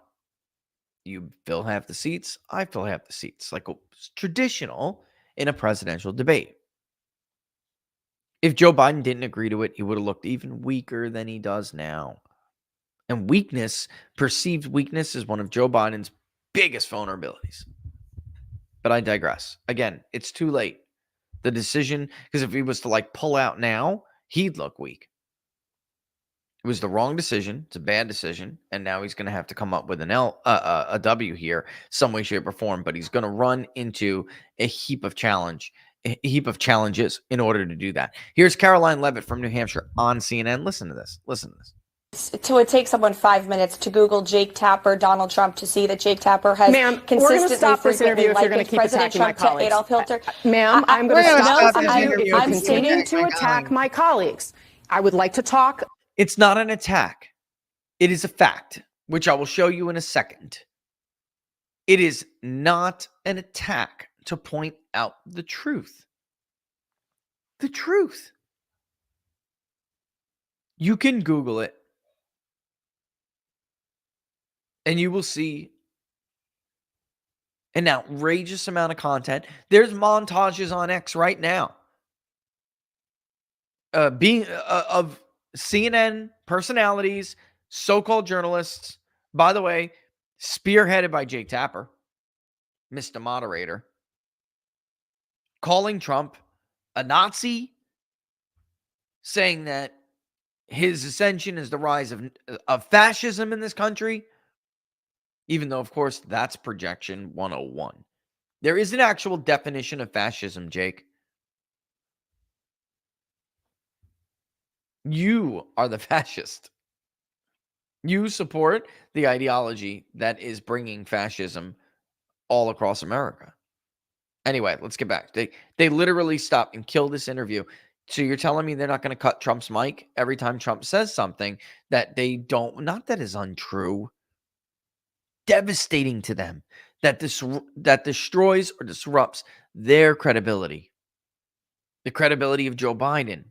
You fill half the seats, I fill half the seats. Like it's traditional in a presidential debate. If Joe Biden didn't agree to it, he would have looked even weaker than he does now. And weakness, perceived weakness, is one of Joe Biden's biggest vulnerabilities. But I digress. Again, it's too late. The decision, because if he was to pull out now, he'd look weak. It was the wrong decision. It's a bad decision. And now he's going to have to come up with a W here, some way, shape, or form. But he's going to run into a heap of challenges in order to do that. Here's Caroline Leavitt from New Hampshire on CNN. Listen to this. So it takes someone 5 minutes to Google Jake Tapper, Donald Trump, to see that Jake Tapper has consistently stop this interview if you're going to keep President attacking my Trump to colleagues. Adolf Hitler. Ma'am, I'm going to stop this interview if you I'm continue stating to attack my colleagues. I would like to talk. It's not an attack. It is a fact, which I will show you in a second. It is not an attack to point out the truth. The truth. You can Google it. And you will see an outrageous amount of content. There's montages on X right now. Of CNN personalities, so-called journalists, by the way, spearheaded by Jake Tapper, Mr. Moderator, calling Trump a Nazi, saying that his ascension is the rise of fascism in this country. Even though, of course, that's projection 101. There is an actual definition of fascism, Jake. You are the fascist. You support the ideology that is bringing fascism all across America. Anyway, let's get back. They literally stopped and killed this interview. So you're telling me they're not going to cut Trump's mic every time Trump says something that they don't, not that is untrue. Devastating to them that destroys or disrupts their credibility, the credibility of Joe Biden.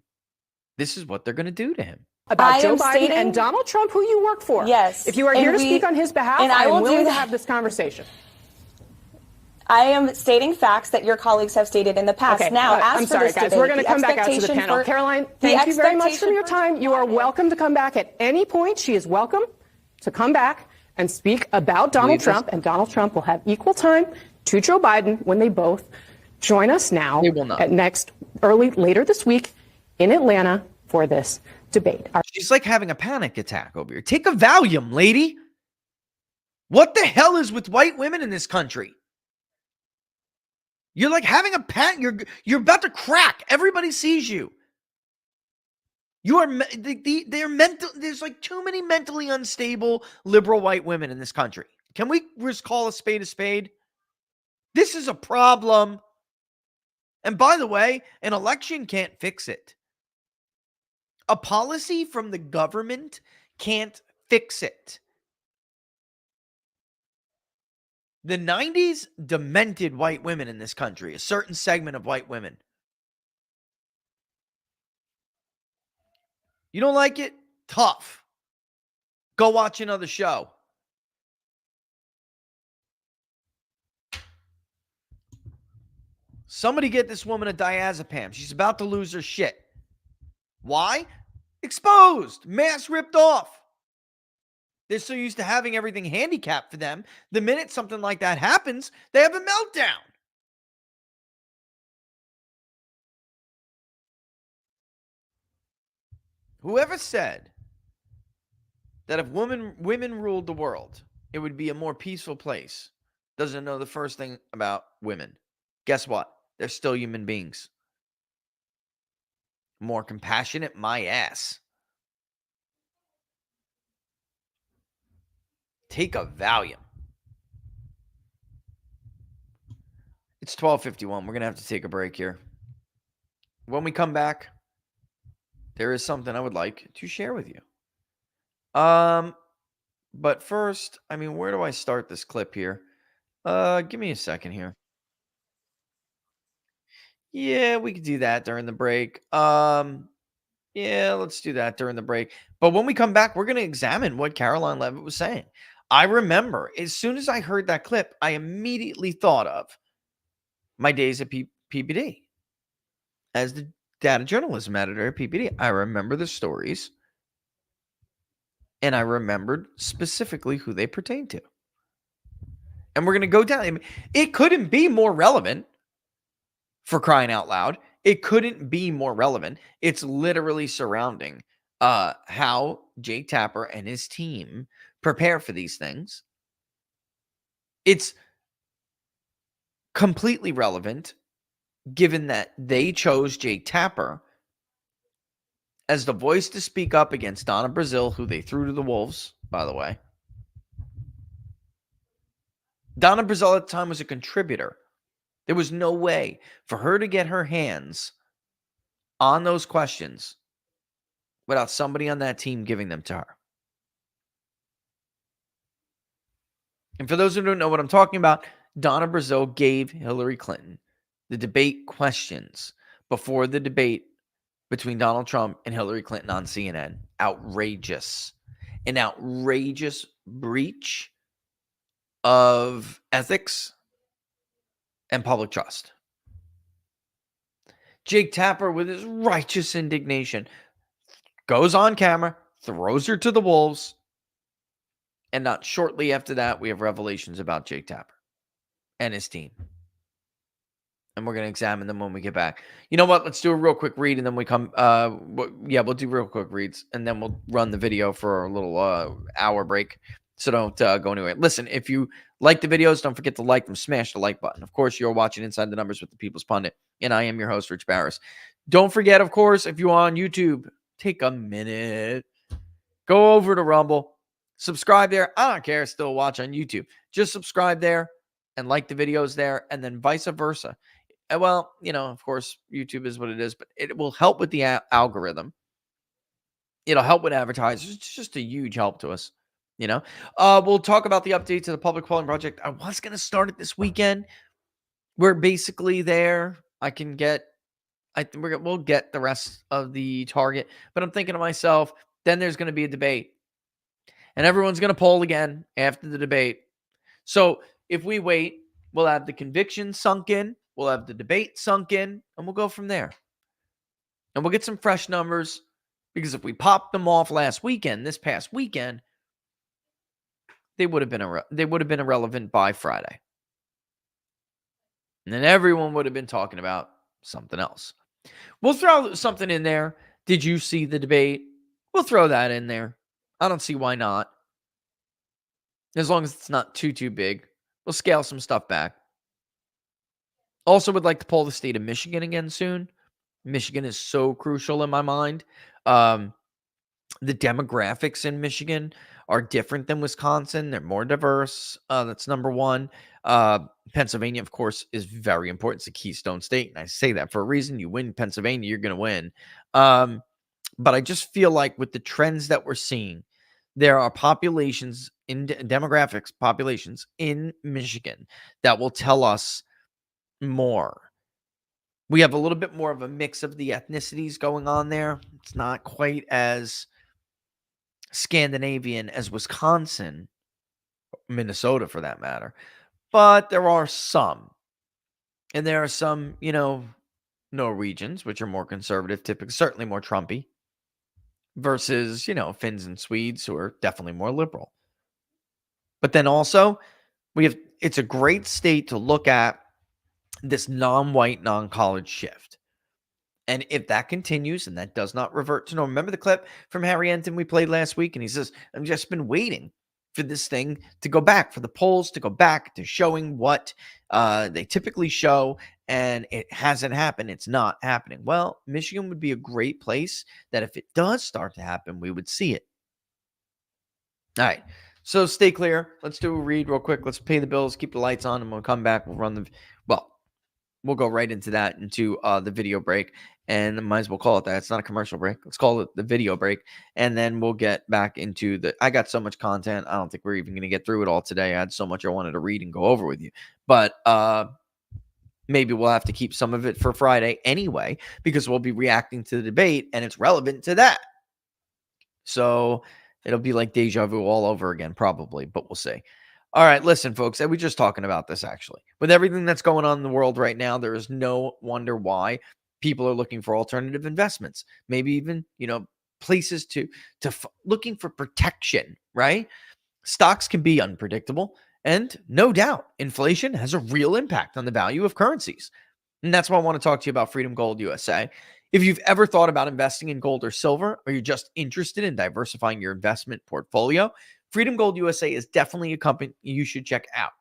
This is what they're going to do to him. About Joe Biden and Donald Trump, who you work for. Yes. If you are here to speak on his behalf, I am willing to have this conversation. I am stating facts that your colleagues have stated in the past. Okay. Now, as I'm for sorry, this guys. debate, We're going to come back out to the panel. Caroline, thank you very much for your time. You are welcome to come back at any point. She is welcome to come back and speak about Donald Trump, and Donald Trump will have equal time to Joe Biden when they both join us now later this week in Atlanta for this debate. She's like having a panic attack over here. Take a Valium, lady. What the hell is with white women in this country? You're like having a panic. You're about to crack. Everybody sees you. You are they're mental. There's like too many mentally unstable liberal white women in this country. Can we just call a spade a spade? This is a problem. And by the way, an election can't fix it. A policy from the government can't fix it. The 90s demented white women in this country, a certain segment of white women. You don't like it? Tough. Go watch another show. Somebody get this woman a diazepam. She's about to lose her shit. Why? Exposed. Mask ripped off. They're so used to having everything handicapped for them. The minute something like that happens, they have a meltdown. Whoever said that if women ruled the world, it would be a more peaceful place, doesn't know the first thing about women. Guess what? They're still human beings. More compassionate, my ass. Take a Valium. It's 12:51. We're going to have to take a break here. When we come back, there is something I would like to share with you. But first, where do I start this clip here? Give me a second here. Yeah, we could do that during the break. Yeah, let's do that during the break. But when we come back, we're going to examine what Caroline Leavitt was saying. I remember, as soon as I heard that clip, I immediately thought of my days at PPD as the data journalism editor at PPD. I remember the stories, and I remembered specifically who they pertain to. And we're going to go down. It couldn't be more relevant, for crying out loud. It couldn't be more relevant. It's literally surrounding how Jake Tapper and his team prepare for these things. It's completely relevant given that they chose Jake Tapper as the voice to speak up against Donna Brazile, who they threw to the wolves, by the way. Donna Brazile at the time was a contributor. There was no way for her to get her hands on those questions without somebody on that team giving them to her. And for those who don't know what I'm talking about, Donna Brazile gave Hillary Clinton the debate questions before the debate between Donald Trump and Hillary Clinton on CNN. Outrageous. An outrageous breach of ethics and public trust. Jake Tapper, with his righteous indignation, goes on camera, throws her to the wolves, and not shortly after that, we have revelations about Jake Tapper and his team. And we're going to examine them when we get back. You know what? Let's do a real quick read, and then we come. We'll do real quick reads, and then we'll run the video for a little hour break. So don't go anywhere. Listen, if you like the videos, don't forget to like them. Smash the like button. Of course, you're watching Inside the Numbers with the People's Pundit, and I am your host, Rich Barris. Don't forget, of course, if you're on YouTube, take a minute. Go over to Rumble. Subscribe there. I don't care. Still watch on YouTube. Just subscribe there and like the videos there, and then vice versa. Well, of course, YouTube is what it is, but it will help with the algorithm. It'll help with advertisers. It's just a huge help to us. We'll talk about the update to the public polling project. I was going to start it this weekend. We're basically there. We'll get the rest of the target, but I'm thinking to myself, then there's going to be a debate, and everyone's going to poll again after the debate. So if we wait, we'll have the conviction sunk in, we'll have the debate sunk in, and we'll go from there. And we'll get some fresh numbers, because if we popped them off this past weekend, they would have been irrelevant by Friday. And then everyone would have been talking about something else. We'll throw something in there. Did you see the debate? We'll throw that in there. I don't see why not. As long as it's not too big. We'll scale some stuff back. Also would like to poll the state of Michigan again soon. Michigan is so crucial in my mind. The demographics in Michigan are different than Wisconsin. They're more diverse. That's number one. Pennsylvania, of course, is very important. It's a keystone state, and I say that for a reason. You win Pennsylvania, you're going to win. But I just feel like with the trends that we're seeing, there are populations in demographics, populations in Michigan that will tell us more. We have a little bit more of a mix of the ethnicities going on there. It's not quite as Scandinavian as Wisconsin, Minnesota for that matter, but there are some. And there are some, Norwegians, which are more conservative, typically, certainly more Trumpy, versus, Finns and Swedes, who are definitely more liberal. But then also, it's a great state to look at this non-white, non-college shift. And if that continues and that does not revert to normal, remember the clip from Harry Enton we played last week? And he says, I've just been waiting for this thing to go back, for the polls to go back to showing what they typically show, and it hasn't happened. It's not happening. Well, Michigan would be a great place that if it does start to happen, we would see it. All right. So stay clear. Let's do a read real quick. Let's pay the bills, keep the lights on, and we'll come back. We'll go right into that, into the video break, and might as well call it that. It's not a commercial break. Let's call it the video break, and then we'll get back into I got so much content. I don't think we're even going to get through it all today. I had so much I wanted to read and go over with you, but maybe we'll have to keep some of it for Friday anyway, because we'll be reacting to the debate, and it's relevant to that. So it'll be like deja vu all over again, probably, but we'll see. All right, listen, folks, we just talking about this, actually. With everything that's going on in the world right now, there is no wonder why people are looking for alternative investments. Maybe even, places to looking for protection, right? Stocks can be unpredictable, and no doubt, inflation has a real impact on the value of currencies. And that's why I want to talk to you about Freedom Gold USA. If you've ever thought about investing in gold or silver, or you're just interested in diversifying your investment portfolio, Freedom Gold USA is definitely a company you should check out.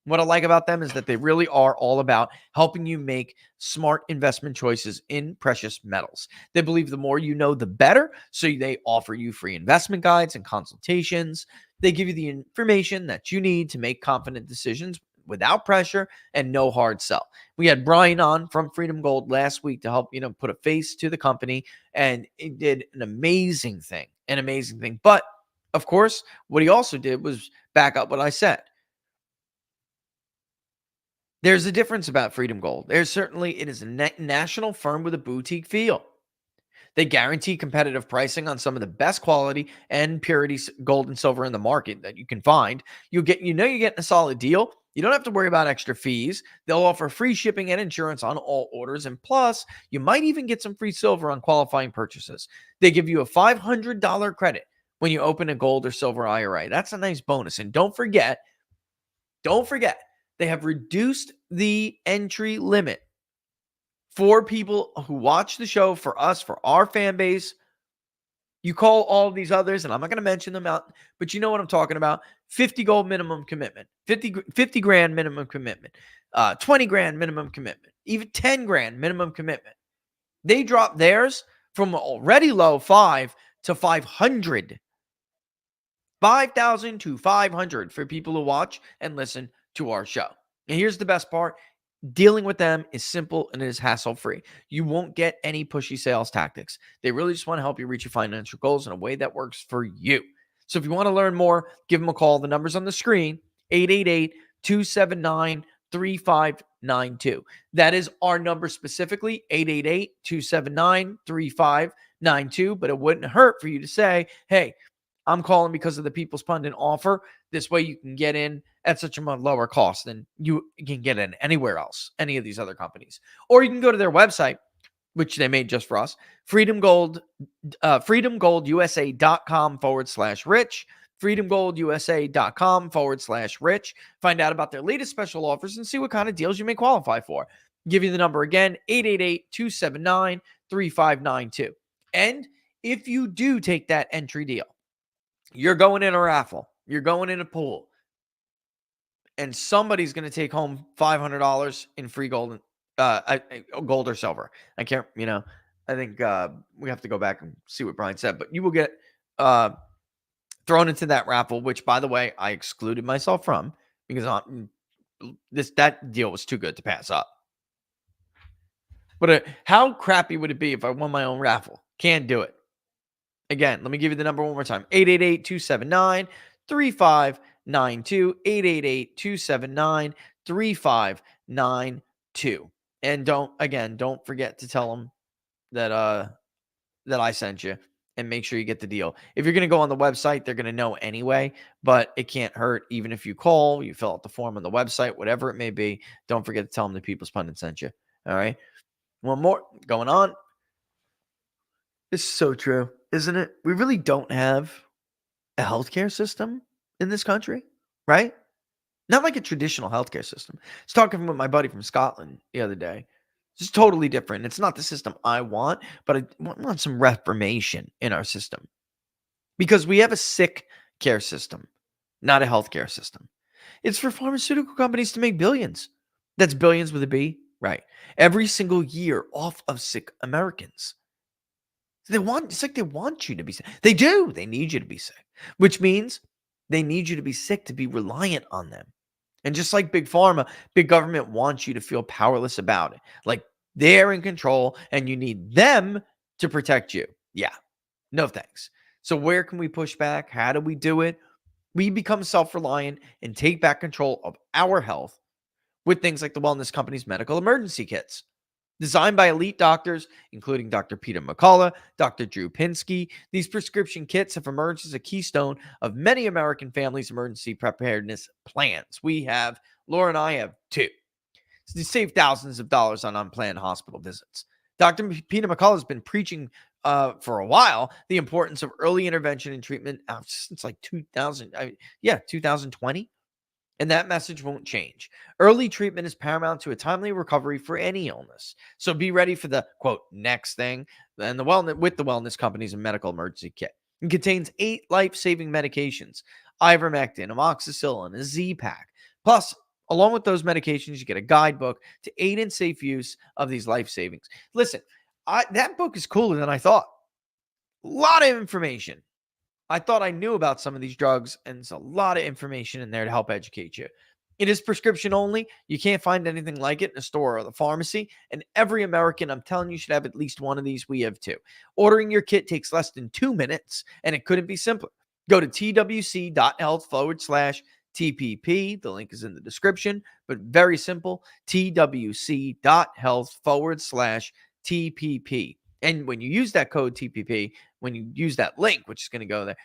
What I like about them is that they really are all about helping you make smart investment choices in precious metals. They believe the more you know, the better. So they offer you free investment guides and consultations. They give you the information that you need to make confident decisions without pressure and no hard sell. We had Brian on from Freedom Gold last week to help, put a face to the company, and it did an amazing thing. But of course, what he also did was back up what I said. There's a difference about Freedom Gold. It is a national firm with a boutique feel. They guarantee competitive pricing on some of the best quality and purity gold and silver in the market that you can find. You're getting a solid deal. You don't have to worry about extra fees. They'll offer free shipping and insurance on all orders. And plus, you might even get some free silver on qualifying purchases. They give you a $500 credit when you open a gold or silver IRA. That's a nice bonus. And don't forget, they have reduced the entry limit for people who watch the show, for us, for our fan base. You call all these others, and I'm not going to mention them out, but you know what I'm talking about. 50 gold minimum commitment, 50 grand minimum commitment, 20 grand minimum commitment, even 10 grand minimum commitment. They dropped theirs from already low 5 to 500. 5,000 to 500 for people who watch and listen to our show. And here's the best part. Dealing with them is simple and it is hassle-free. You won't get any pushy sales tactics. They really just want to help you reach your financial goals in a way that works for you. So if you want to learn more, give them a call. The number's on the screen, 888-279-3592. That is our number specifically, 888-279-3592. But it wouldn't hurt for you to say, hey, I'm calling because of the People's Pundit offer. This way you can get in at such a much lower cost than you can get in anywhere else, any of these other companies. Or you can go to their website, which they made just for us, freedomgoldusa.com/rich, freedomgoldusa.com/rich. Find out about their latest special offers and see what kind of deals you may qualify for. Give you the number again, 888-279-3592. And if you do take that entry deal, you're going in a raffle, you're going in a pool, and somebody's going to take home $500 in free gold, gold or silver. I can't, I think we have to go back and see what Brian said, but you will get thrown into that raffle, which, by the way, I excluded myself from because that deal was too good to pass up. But how crappy would it be if I won my own raffle? Can't do it. Again, let me give you the number one more time. 888-279-3592. 888-279-3592. And don't forget to tell them that I sent you, and make sure you get the deal. If you're going to go on the website, they're going to know anyway, but it can't hurt even if you call, you fill out the form on the website, whatever it may be. Don't forget to tell them the People's Pundit sent you. All right. One more going on. This is so true, isn't it? We really don't have a healthcare system in this country, right? Not like a traditional healthcare system. I was talking with my buddy from Scotland the other day. It's totally different. It's not the system I want, but I want some reformation in our system. Because we have a sick care system, not a healthcare system. It's for pharmaceutical companies to make billions. That's billions with a B, right? Every single year off of sick Americans. It's like they want you to be sick. They do. They need you to be sick, which means they need you to be sick to be reliant on them. And just like big pharma, big government wants you to feel powerless about it. Like they're in control and you need them to protect you. Yeah. No thanks. So where can we push back? How do we do it? We become self-reliant and take back control of our health with things like the wellness company's medical emergency kits. Designed by elite doctors, including Dr. Peter McCullough, Dr. Drew Pinsky, these prescription kits have emerged as a keystone of many American families' emergency preparedness plans. Laura and I have two. To save thousands of dollars on unplanned hospital visits. Dr. Peter McCullough has been preaching for a while the importance of early intervention and treatment since like 2020. And that message won't change. Early treatment is paramount to a timely recovery for any illness. So be ready for the, quote, next thing and the wellness companies and medical emergency kit. It contains 8 life-saving medications, ivermectin, amoxicillin, a Z-Pack. Plus, along with those medications, you get a guidebook to aid in safe use of these life savings. Listen, that book is cooler than I thought. A lot of information. I thought I knew about some of these drugs, and there's a lot of information in there to help educate you. It is prescription only. You can't find anything like it in a store or the pharmacy. And every American, I'm telling you, should have at least one of these. We have 2. Ordering your kit takes less than 2 minutes, and it couldn't be simpler. Go to twc.health/TPP. The link is in the description, but very simple. twc.health/TPP. And when you use that code TPP, when you use that link, which is going to go there,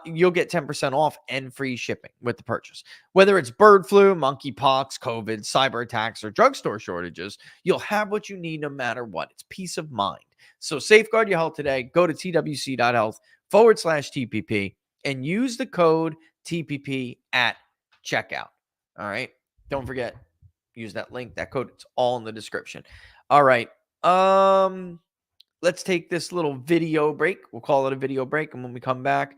you'll get 10% off and free shipping with the purchase. Whether it's bird flu, monkeypox, COVID, cyber attacks, or drugstore shortages, you'll have what you need no matter what. It's peace of mind. So safeguard your health today. Go to twc.health/TPP and use the code TPP at checkout. All right. Don't forget, use that link, that code. It's all in the description. All right. Let's take this little video break. We'll call it a video break. And when we come back,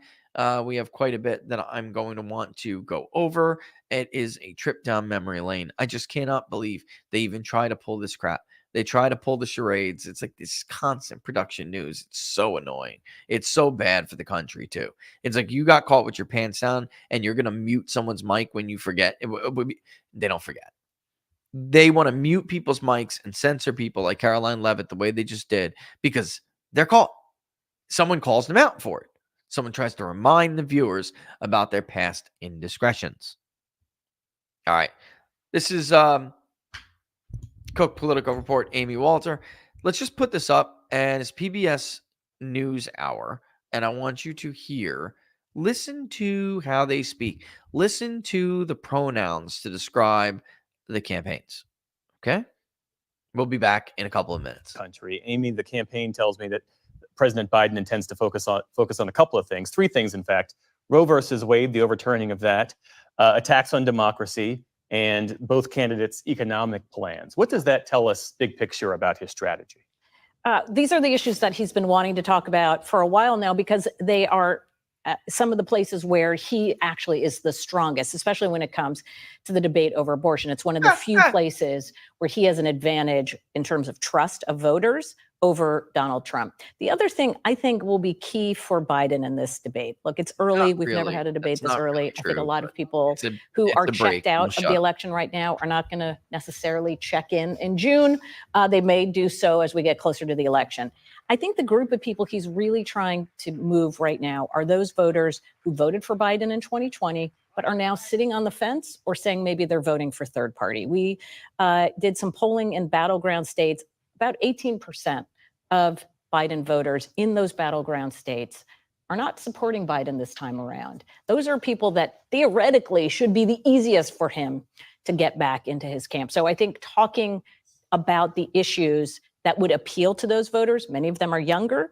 we have quite a bit that I'm going to want to go over. It is a trip down memory lane. I just cannot believe they even try to pull this crap. They try to pull the charades. It's like this constant production news. It's so annoying. It's so bad for the country, too. It's like you got caught with your pants down and you're going to mute someone's mic when you forget. They don't forget. They want to mute people's mics and censor people like Caroline Leavitt the way they just did because they're caught. Someone calls them out for it. Someone tries to remind the viewers about their past indiscretions. All right. This is Cook Political Report, Amy Walter. Let's just put this up, and it's PBS News Hour, and I want you to listen to how they speak. Listen to the pronouns to describe the campaigns. Okay? We'll be back in a couple of minutes. Country. Amy, the campaign tells me that President Biden intends to focus on a couple of things, 3 things, in fact. Roe versus Wade, the overturning of that, attacks on democracy, and both candidates' economic plans. What does that tell us, big picture, about his strategy? These are the issues that he's been wanting to talk about for a while now because they are some of the places where he actually is the strongest, especially when it comes to the debate over abortion. It's one of the few places where he has an advantage in terms of trust of voters over Donald Trump. The other thing I think will be key for Biden in this debate. Look, it's early. We've never had a debate this early. I think a lot of people who are checked out of the election right now are not going to necessarily check in June. They may do so as we get closer to the election. I think the group of people he's really trying to move right now are those voters who voted for Biden in 2020, but are now sitting on the fence or saying maybe they're voting for third party. We did some polling in battleground states. About 18% of Biden voters in those battleground states are not supporting Biden this time around. Those are people that theoretically should be the easiest for him to get back into his camp. So I think talking about the issues that would appeal to those voters, many of them are younger,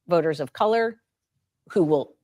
voters of color, who will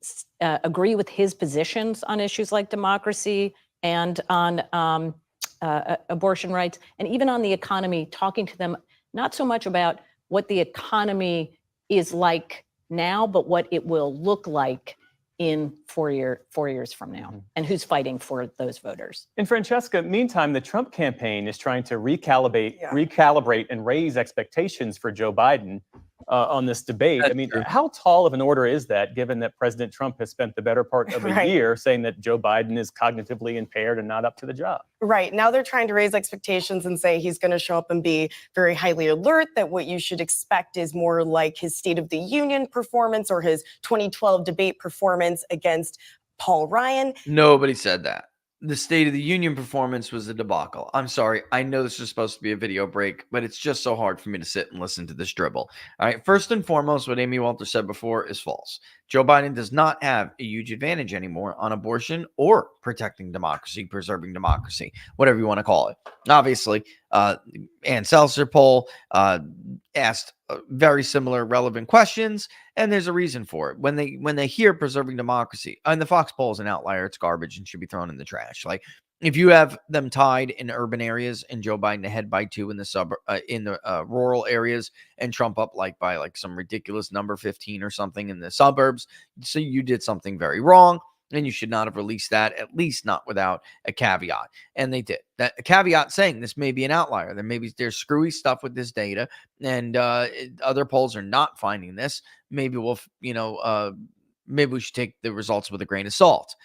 agree with his positions on issues like democracy and on abortion rights, and even on the economy, talking to them not so much about what the economy is like now, but what it will look like in 4 years from now, and who's fighting for those voters. And Francesca, meantime, the Trump campaign is trying to recalibrate and raise expectations for Joe Biden on this debate. That's I mean, true. how tall of an order is that, given that President Trump has spent the better part of a year saying that Joe Biden is cognitively impaired and not up to the job? Right. Now they're trying to raise expectations and say he's going to show up and be very highly alert, that what you should expect is more like his State of the Union performance or his 2012 debate performance against Paul Ryan. Nobody said that. The State of the Union performance was a debacle. I'm sorry. I know this is supposed to be a video break, but it's just so hard for me to sit and listen to this dribble. All right. First and foremost, what Amy Walter said before is false. Joe Biden does not have a huge advantage anymore on abortion or protecting democracy, preserving democracy, whatever you want to call it. Obviously, Ann Seltzer poll asked very similar relevant questions, and there's a reason for it. When they hear preserving democracy, and the Fox poll is an outlier, it's garbage and should be thrown in the trash. Like, if you have them tied in urban areas and Joe Biden ahead by 2 in the rural areas, and Trump up by some ridiculous number 15 or something in the suburbs, so you did something very wrong. And you should not have released that, at least not without a caveat. And they did. That a caveat saying this may be an outlier. There's screwy stuff with this data, and other polls are not finding this. Maybe maybe we should take the results with a grain of salt.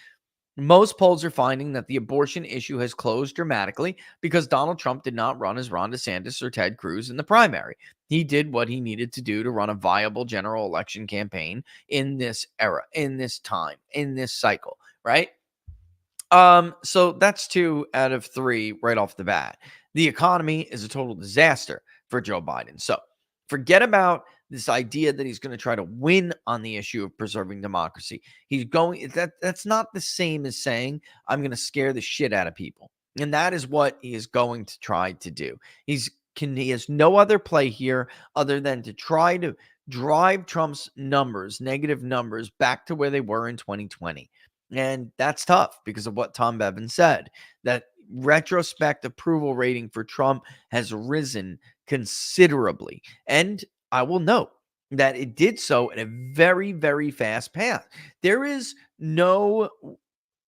Most polls are finding that the abortion issue has closed dramatically because Donald Trump did not run as Ron DeSantis or Ted Cruz in the primary. He did what he needed to do to run a viable general election campaign in this era, in this time, in this cycle, right? So that's 2 out of 3 right off the bat. The economy is a total disaster for Joe Biden. So forget about this idea that he's going to try to win on the issue of preserving democracy. That's not the same as saying, I'm going to scare the shit out of people. And that is what he is going to try to do. He has no other play here other than to try to drive Trump's negative numbers, back to where they were in 2020. And that's tough because of what Tom Bevan said, that retrospect approval rating for Trump has risen considerably. And I will note that it did so at a very, very fast path. There is no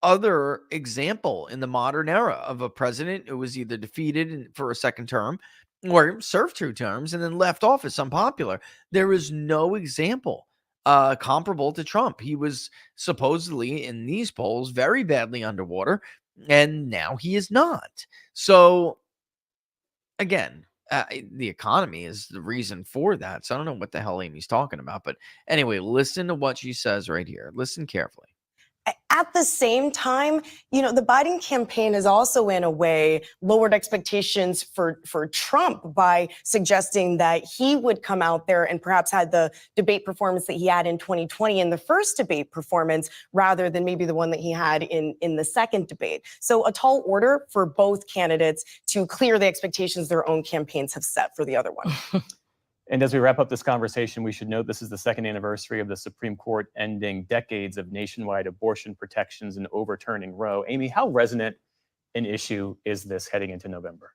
other example in the modern era of a president who was either defeated for a second term or served 2 terms and then left office unpopular. There is no example comparable to Trump. He was supposedly in these polls very badly underwater, and now he is not. So again, the economy is the reason for that. So I don't know what the hell Amy's talking about. But anyway, listen to what she says right here. Listen carefully. At the same time, the Biden campaign has also, in a way, lowered expectations for Trump by suggesting that he would come out there and perhaps had the debate performance that he had in 2020 in the first debate performance, rather than maybe the one that he had in the second debate. So a tall order for both candidates to clear the expectations their own campaigns have set for the other one. And as we wrap up this conversation, we should note this is the 2nd anniversary of the Supreme Court ending decades of nationwide abortion protections and overturning Roe. Amy, how resonant an issue is this heading into November?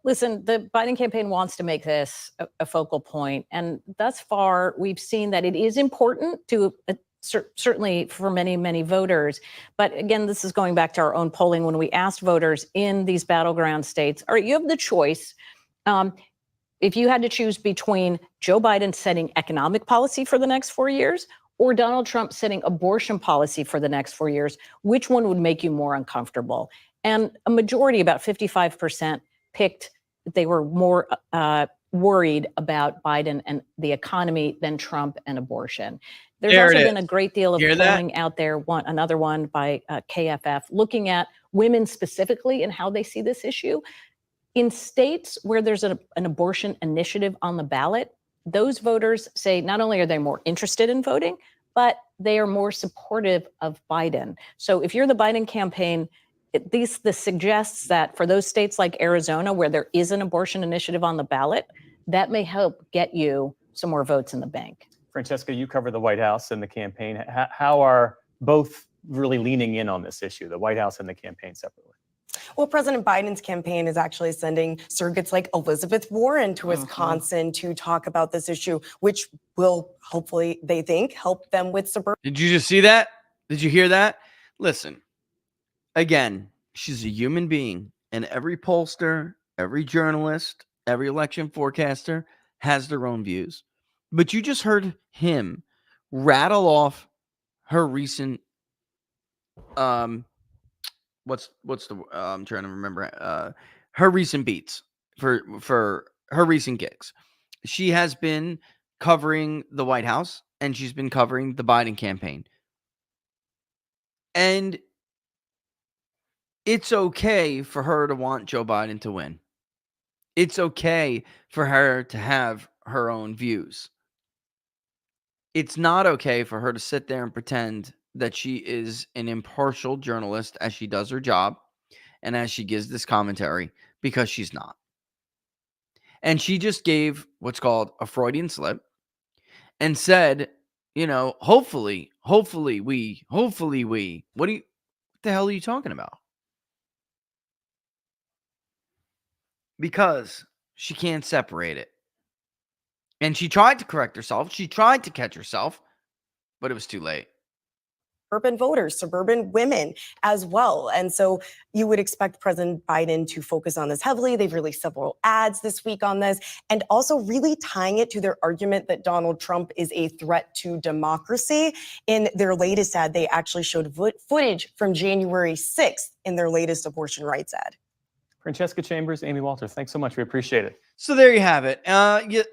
Listen, the Biden campaign wants to make this a focal point. And thus far, we've seen that it is important to certainly for many, many voters. But again, this is going back to our own polling when we asked voters in these battleground states, all right, you have the choice. if you had to choose between Joe Biden setting economic policy for the next 4 years or Donald Trump setting abortion policy for the next 4 years, which one would make you more uncomfortable? And a majority, about 55%, picked that they were more worried about Biden and the economy than Trump and abortion. There's also been a great deal of polling out there, another one by KFF, looking at women specifically and how they see this issue. In states where there's an abortion initiative on the ballot, those voters say not only are they more interested in voting, but they are more supportive of Biden. So if you're the Biden campaign, this suggests that for those states like Arizona, where there is an abortion initiative on the ballot, that may help get you some more votes in the bank. Francesca, you cover the White House and the campaign. How are both really leaning in on this issue, the White House and the campaign separately? Well, President Biden's campaign is actually sending surrogates like Elizabeth Warren to Wisconsin to talk about this issue, which will hopefully, they think, help them with suburban. Did you just see that? Did you hear that? Listen, again, she's a human being, and every pollster, every journalist, every election forecaster has their own views. But you just heard him rattle off her recent what's the I'm trying to remember her recent beats for her recent gigs. She has been covering the White House and she's been covering the Biden campaign. And it's okay for her to want Joe Biden to win. It's okay for her to have her own views. It's not okay for her to sit there and pretend that she is an impartial journalist as she does her job and as she gives this commentary, because she's not. And she just gave what's called a Freudian slip and said, hopefully we, what the hell are you talking about? Because she can't separate it. And she tried to correct herself. She tried to catch herself, but it was too late. Urban voters, suburban women as well. And so you would expect President Biden to focus on this heavily. They've released several ads this week on this, and also really tying it to their argument that Donald Trump is a threat to democracy. In their latest ad, they actually showed footage from January 6th in their latest abortion rights ad. Francesca Chambers, Amy Walter, thanks so much. We appreciate it. So there you have it.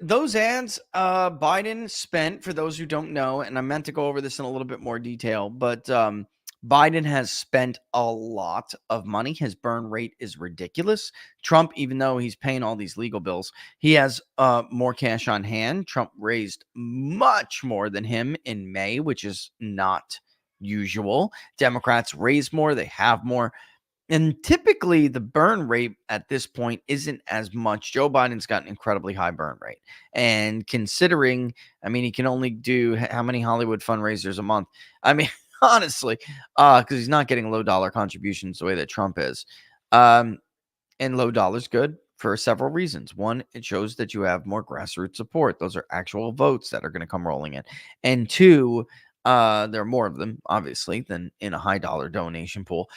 Those ads Biden spent, for those who don't know, and I meant to go over this in a little bit more detail, but Biden has spent a lot of money. His burn rate is ridiculous. Trump, even though he's paying all these legal bills, he has more cash on hand. Trump raised much more than him in May, which is not usual. Democrats raise more. They have more. And typically the burn rate at this point isn't as much. Joe Biden's got an incredibly high burn rate. And considering, he can only do how many Hollywood fundraisers a month? Honestly, because he's not getting low dollar contributions the way that Trump is. And low dollar is good for several reasons. One, it shows that you have more grassroots support. Those are actual votes that are going to come rolling in. And two, there are more of them, obviously, than in a high dollar donation pool.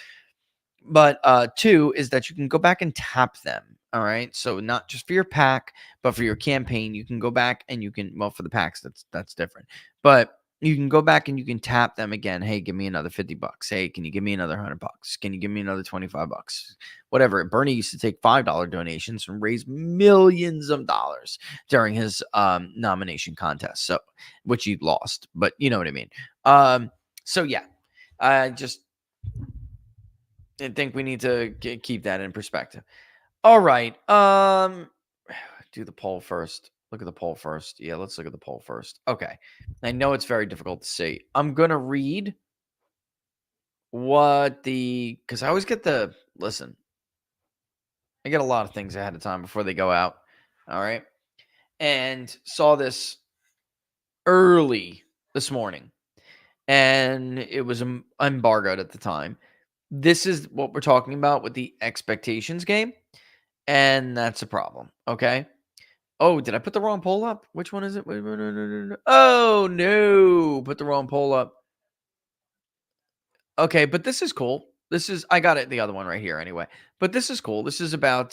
But two is that you can go back and tap them. All right. So not just for your PAC, but for your campaign, you can go back and you can, well, for the PACs, that's different. But you can go back and you can tap them again. Hey, give me another $50. Hey, can you give me another $100? Can you give me another $25? Whatever. Bernie used to take $5 donations and raise millions of dollars during his nomination contest. So, which he lost, but you know what I mean. So yeah, I think we need to keep that in perspective. All right. Do the poll first. Look at the poll first. Yeah, let's look at the poll first. Okay. I know it's very difficult to see. I'm going to read because I always get listen, I get a lot of things ahead of time before they go out. All right. And saw this early this morning, and it was embargoed at the time. This is what we're talking about with the expectations game, and that's a problem, okay? Oh, did I put the wrong poll up? Which one is it? Wait, no. Oh, no. Put the wrong poll up. Okay, but this is cool. I got it, the other one right here anyway. But this is cool. This is about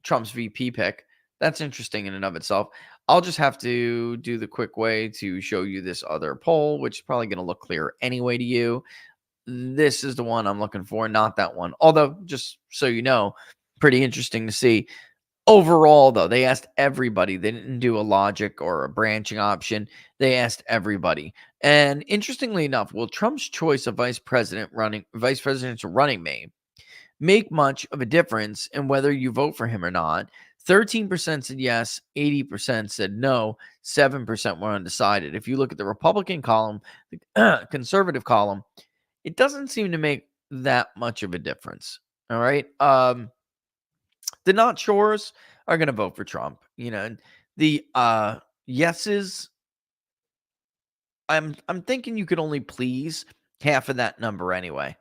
Trump's VP pick. That's interesting in and of itself. I'll just have to do the quick way to show you this other poll, which is probably going to look clear anyway to you. This is the one I'm looking for, not that one. Although, just so you know, pretty interesting to see. Overall, though, they asked everybody. They didn't do a logic or a branching option. They asked everybody. And interestingly enough, will Trump's choice of vice presidential running mate make much of a difference in whether you vote for him or not? 13% said yes, 80% said no, 7% were undecided. If you look at the Republican column, the conservative column, it doesn't seem to make that much of a difference. All right. The not sures are going to vote for Trump. And the yeses, I'm thinking you could only please half of that number anyway.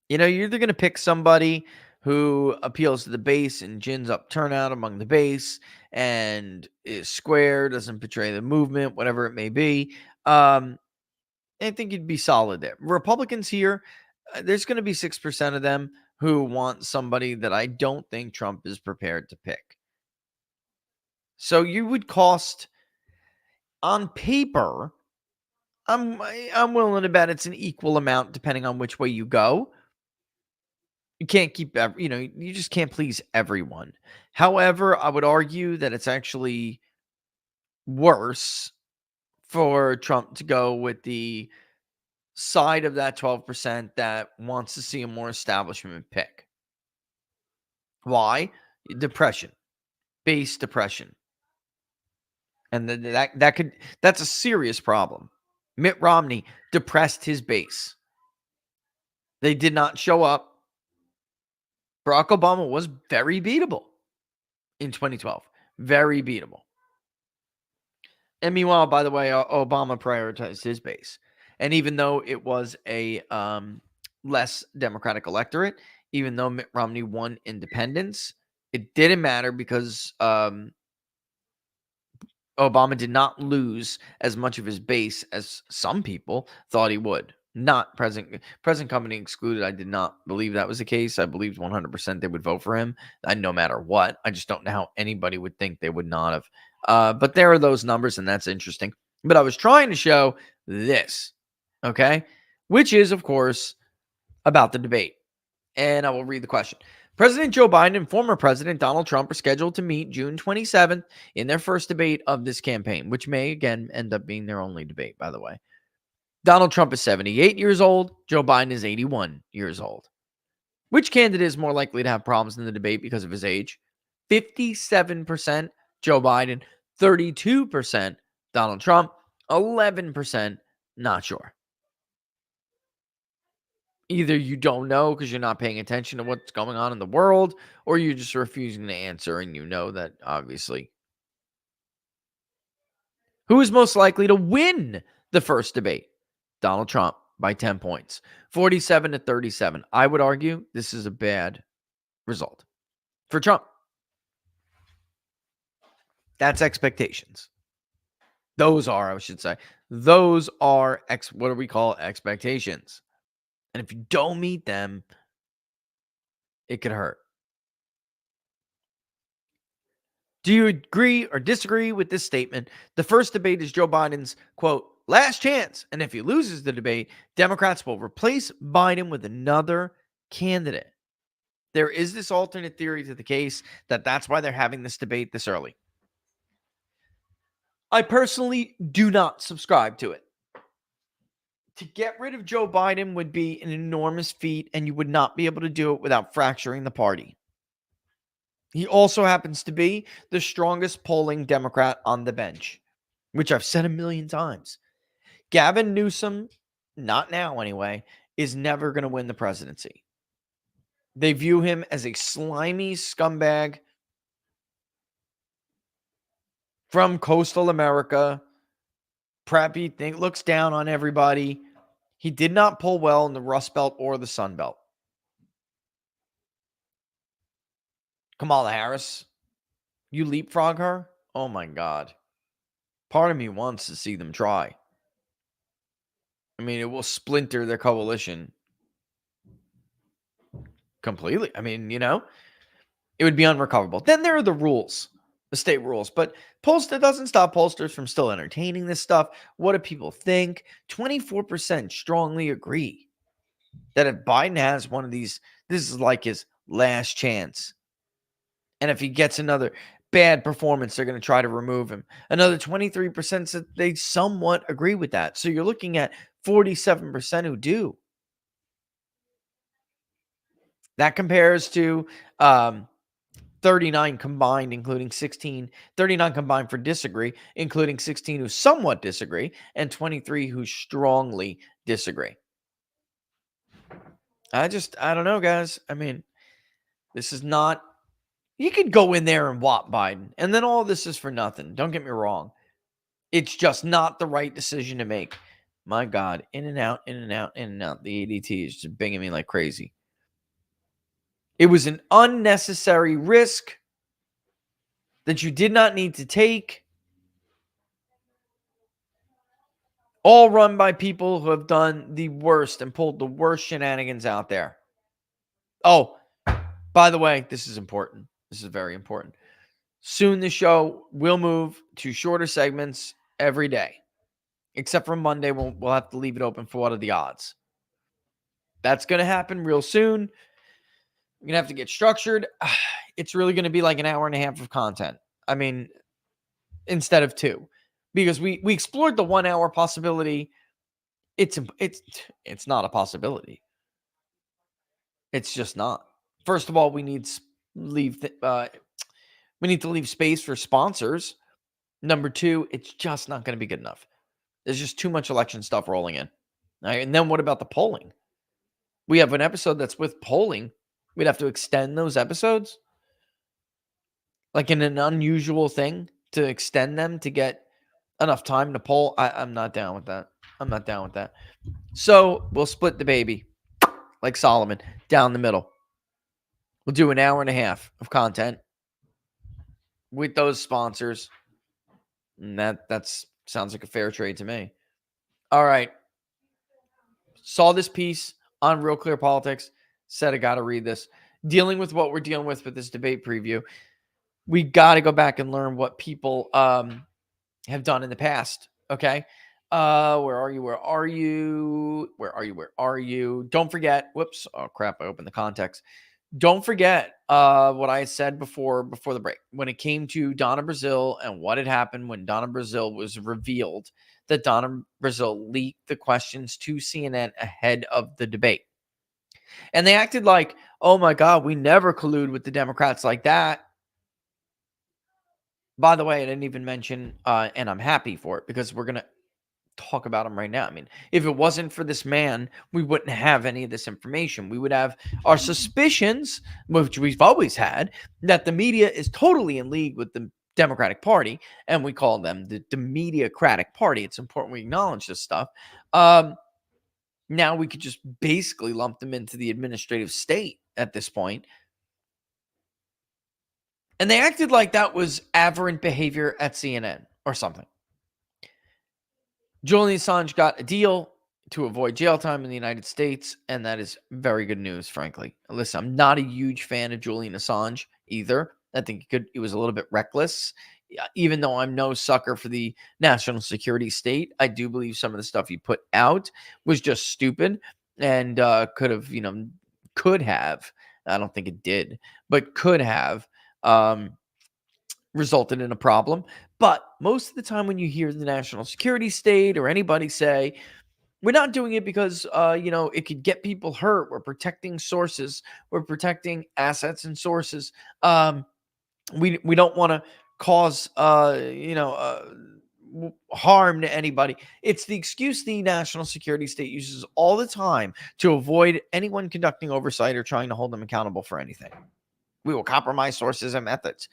You're either going to pick somebody who appeals to the base and gins up turnout among the base and is square, doesn't betray the movement, whatever it may be. I think you'd be solid there. Republicans here, there's going to be 6% of them who want somebody that I don't think Trump is prepared to pick. So you would cost, on paper, I'm willing to bet it's an equal amount depending on which way you go. You can't keep, you just can't please everyone. However, I would argue that it's actually worse for Trump to go with the side of that 12% that wants to see a more establishment pick. Why? Depression, base depression. And that's a serious problem. Mitt Romney depressed his base. They did not show up. Barack Obama was very beatable in 2012. Very beatable. And meanwhile, by the way, Obama prioritized his base. And even though it was a less Democratic electorate, even though Mitt Romney won independents, it didn't matter because Obama did not lose as much of his base as some people thought he would. Not present company excluded. I did not believe that was the case. I believed 100% they would vote for him, no matter what. I just don't know how anybody would think they would not have. But there are those numbers, and that's interesting. But I was trying to show this, okay? Which is, of course, about the debate. And I will read the question. President Joe Biden and former President Donald Trump are scheduled to meet June 27th in their first debate of this campaign, which may, again, end up being their only debate, by the way. Donald Trump is 78 years old. Joe Biden is 81 years old. Which candidate is more likely to have problems in the debate because of his age? 57% Joe Biden, 32% Donald Trump, 11% not sure. Either you don't know because you're not paying attention to what's going on in the world, or you're just refusing to answer, and you know that, obviously. Who is most likely to win the first debate? Donald Trump by 10 points, 47-37. I would argue this is a bad result for Trump. That's expectations. Those are, I should say, those are what do we call expectations? And if you don't meet them, it could hurt. Do you agree or disagree with this statement? The first debate is Joe Biden's, quote, last chance. And if he loses the debate, Democrats will replace Biden with another candidate. There is this alternate theory to the case that's why they're having this debate this early. I personally do not subscribe to it. To get rid of Joe Biden would be an enormous feat, and you would not be able to do it without fracturing the party. He also happens to be the strongest polling Democrat on the bench, which I've said a million times. Gavin Newsom, not now anyway, is never going to win the presidency. They view him as a slimy scumbag from coastal America. Preppy, looks down on everybody. He did not pull well in the Rust Belt or the Sun Belt. Kamala Harris, you leapfrog her? Oh my God. Part of me wants to see them try. I mean, it will splinter their coalition completely. I mean, it It would be unrecoverable. Then there are the rules, the state rules. But that doesn't stop pollsters from still entertaining this stuff. What do people think? 24% strongly agree that if Biden has one of these, this is like his last chance. And if he gets another bad performance, they're going to try to remove him. Another 23% said they somewhat agree with that. So you're looking at 47% who do. That compares to 39 combined, including 16, 39 combined for disagree, including 16 who somewhat disagree, and 23 who strongly disagree. I don't know, guys. I mean, this is not, you could go in there and whop Biden, and then all this is for nothing. Don't get me wrong. It's just not the right decision to make. My God, in and out, in and out, in and out. The ADT is just binging me like crazy. It was an unnecessary risk that you did not need to take. All run by people who have done the worst and pulled the worst shenanigans out there. Oh, by the way, this is important. This is very important. Soon the show will move to shorter segments every day. Except for Monday, we'll have to leave it open for what are the odds. That's going to happen real soon. We're going to have to get structured. It's really going to be like an hour and a half of content. I mean, instead of 2. Because we explored the 1 hour possibility. It's not a possibility. It's just not. First of all, we need to leave space for sponsors. Number 2, it's just not going to be good enough. There's just too much election stuff rolling in. All right, and then what about the polling? We have an episode that's with polling. We'd have to extend those episodes. Like in an unusual thing to extend them to get enough time to poll. I'm not down with that. I'm not down with that. So we'll split the baby like Solomon down the middle. We'll do an hour and a half of content with those sponsors. And that's sounds like a fair trade to me. All right. Saw this piece on Real Clear Politics. Said I got to read this. Dealing with what we're dealing with this debate preview. We got to go back and learn what people have done in the past. Okay. Where are you? Don't forget. Whoops. Oh, crap. I opened the context. Don't forget what I said before the break. When it came to Donna Brazile and what had happened when Donna Brazile was revealed that Donna Brazile leaked the questions to CNN ahead of the debate. And they acted like, oh my God, we never collude with the Democrats like that. By the way, I didn't even mention, and I'm happy for it because we're going to talk about him right now. I mean, if it wasn't for this man, we wouldn't have any of this information. We would have our suspicions, which we've always had, that the media is totally in league with the Democratic Party, and we call them the Demediacratic Party. It's important we acknowledge this stuff. Now we could just basically lump them into the administrative state at this point. And they acted like that was aberrant behavior at CNN or something. Julian Assange got a deal to avoid jail time in the United States, and that is very good news, frankly. Listen, I'm not a huge fan of Julian Assange either. I think he was a little bit reckless. Even though I'm no sucker for the national security state, I do believe some of the stuff he put out was just stupid and could have, I don't think it did, but could have resulted in a problem. But most of the time when you hear the national security state or anybody say, we're not doing it because, it could get people hurt. We're protecting sources. We're protecting assets and sources. We don't want to cause, harm to anybody. It's the excuse the national security state uses all the time to avoid anyone conducting oversight or trying to hold them accountable for anything. We will compromise sources and methods.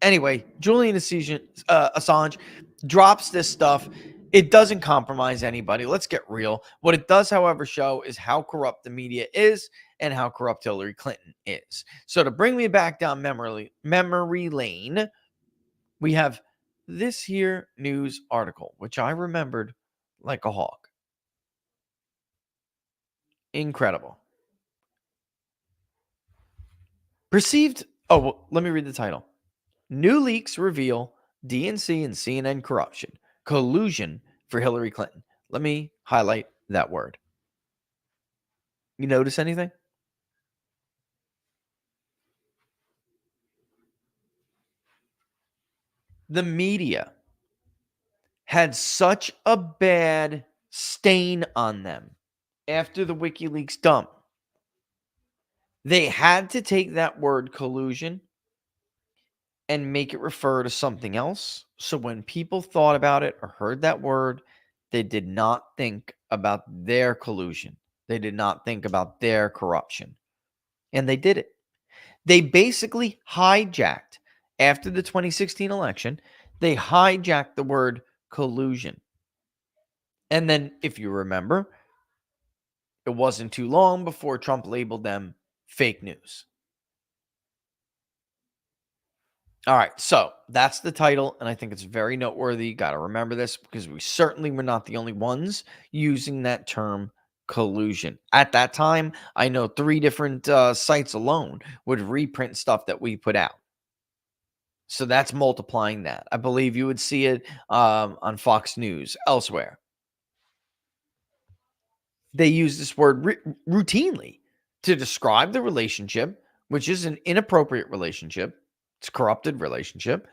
Anyway, Julian Assange drops this stuff. It doesn't compromise anybody. Let's get real. What it does, however, show is how corrupt the media is and how corrupt Hillary Clinton is. So to bring me back down memory lane, we have this here news article, which I remembered like a hawk. Incredible. Perceived. Oh, well, let me read the title. New leaks reveal DNC and CNN corruption, collusion for Hillary Clinton. Let me highlight that word. You notice anything? The media had such a bad stain on them after the WikiLeaks dump. They had to take that word collusion and make it refer to something else. So when people thought about it or heard that word, they did not think about their collusion. They did not think about their corruption. And they did it. They basically hijacked, after the 2016 election, they hijacked the word collusion. And then, if you remember, it wasn't too long before Trump labeled them fake news. All right, so that's the title, and I think it's very noteworthy. You got to remember this because we certainly were not the only ones using that term collusion. At that time, I know 3 different sites alone would reprint stuff that we put out. So that's multiplying that. I believe you would see it on Fox News, elsewhere. They use this word routinely to describe the relationship, which is an inappropriate relationship. It's a corrupted relationship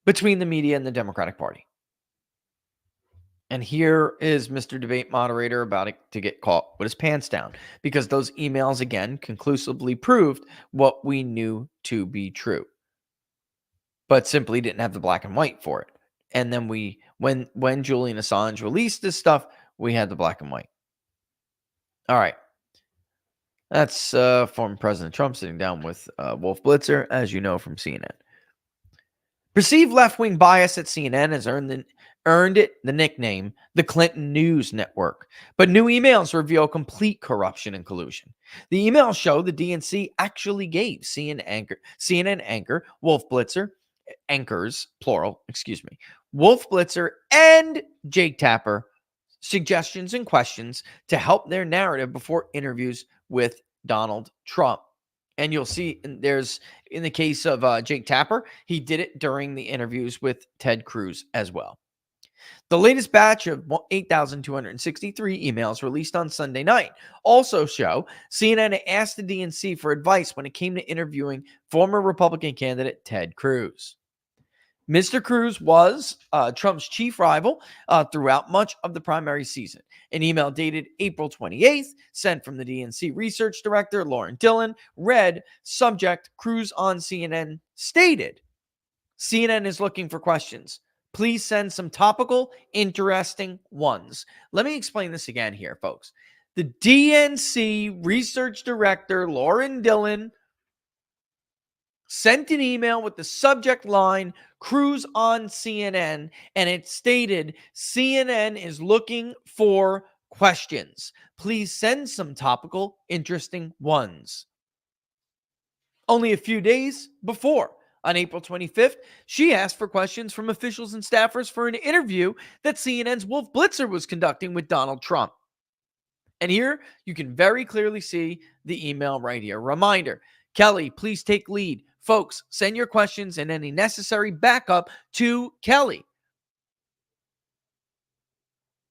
between the media and the Democratic Party. And here is Mr. Debate Moderator about to get caught with his pants down because those emails, again, conclusively proved what we knew to be true, but simply didn't have the black and white for it. And then when Julian Assange released this stuff, we had the black and white. All right. That's former President Trump sitting down with Wolf Blitzer, as you know from CNN. Perceived left-wing bias at CNN has earned it the nickname the Clinton News Network. But new emails reveal complete corruption and collusion. The emails show the DNC actually gave CNN anchor Wolf Blitzer, anchors, plural, Wolf Blitzer and Jake Tapper suggestions and questions to help their narrative before interviews with Donald Trump. And you'll see there's, in the case of Jake Tapper, he did it during the interviews with Ted Cruz as well. The latest batch of 8,263 emails released on Sunday night also show CNN asked the DNC for advice when it came to interviewing former Republican candidate Ted Cruz. Mr. Cruz was Trump's chief rival throughout much of the primary season. An email dated April 28th, sent from the DNC research director, Lauren Dillon, read, subject, Cruz on CNN, stated, CNN is looking for questions. Please send some topical, interesting ones. Let me explain this again here, folks. The DNC research director, Lauren Dillon, sent an email with the subject line, Cruz on CNN, and it stated, CNN is looking for questions. Please send some topical, interesting ones. Only a few days before, on April 25th, she asked for questions from officials and staffers for an interview that CNN's Wolf Blitzer was conducting with Donald Trump. And here you can very clearly see the email right here. Reminder, Kelly, please take lead. Folks, send your questions and any necessary backup to Kelly.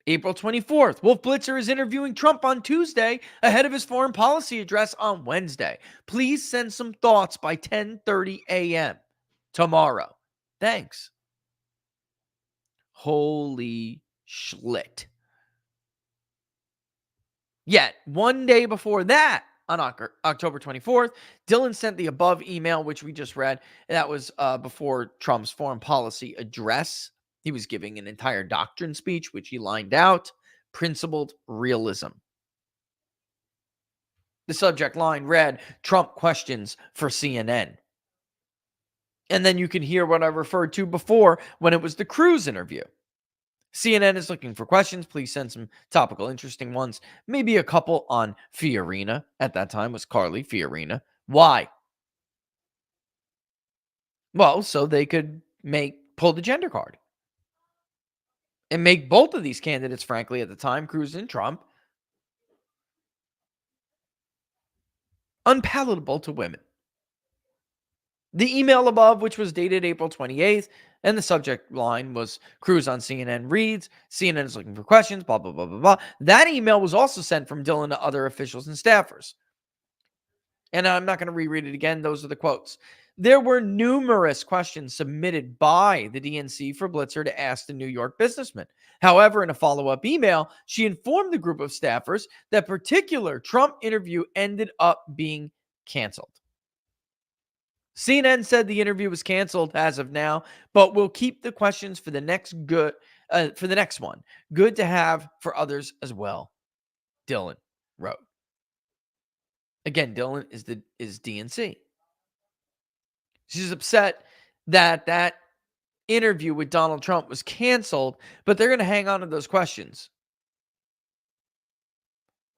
April 24th, Wolf Blitzer is interviewing Trump on Tuesday ahead of his foreign policy address on Wednesday. Please send some thoughts by 10:30 a.m. tomorrow. Thanks. Holy schlit. Yet, one day before that, on October 24th, Dillon sent the above email, which we just read. That was before Trump's foreign policy address. He was giving an entire doctrine speech, which he lined out, principled realism. The subject line read, Trump questions for CNN. And then you can hear what I referred to before when it was the Cruz interview. CNN is looking for questions. Please send some topical, interesting ones. Maybe a couple on Fiorina. At that time was Carly Fiorina. Why? Well, so they could pull the gender card. And make both of these candidates, frankly, at the time, Cruz and Trump, unpalatable to women. The email above, which was dated April 28th, and the subject line was Cruz on CNN reads, CNN is looking for questions, blah, blah, blah, blah, blah. That email was also sent from Dillon to other officials and staffers. And I'm not going to reread it again. Those are the quotes. There were numerous questions submitted by the DNC for Blitzer to ask the New York businessman. However, in a follow-up email, she informed the group of staffers that particular Trump interview ended up being canceled. CNN said the interview was canceled as of now, but we'll keep the questions for the next one. Good to have for others as well. Dillon wrote. Again, Dillon is DNC. She's upset that interview with Donald Trump was canceled, but they're going to hang on to those questions.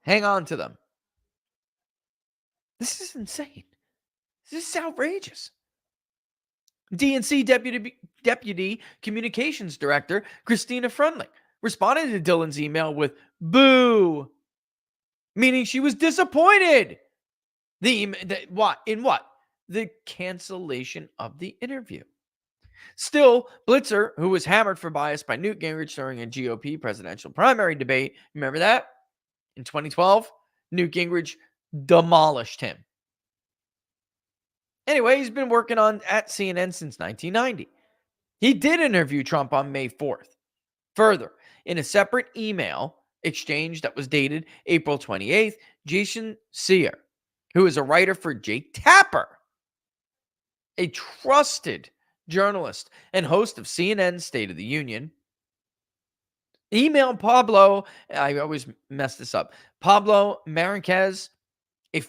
Hang on to them. This is insane. This is outrageous. DNC Deputy Communications Director Christina Freundlich responded to Dillon's email with boo, meaning she was disappointed. The cancellation of the interview. Still, Blitzer, who was hammered for bias by Newt Gingrich during a GOP presidential primary debate, remember that? In 2012, Newt Gingrich demolished him. Anyway, he's been working at CNN since 1990. He did interview Trump on May 4th. Further, in a separate email exchange that was dated April 28th, Jason Sear, who is a writer for Jake Tapper, a trusted journalist and host of CNN's State of the Union, emailed Pablo, I always mess this up, Pablo Marquez, a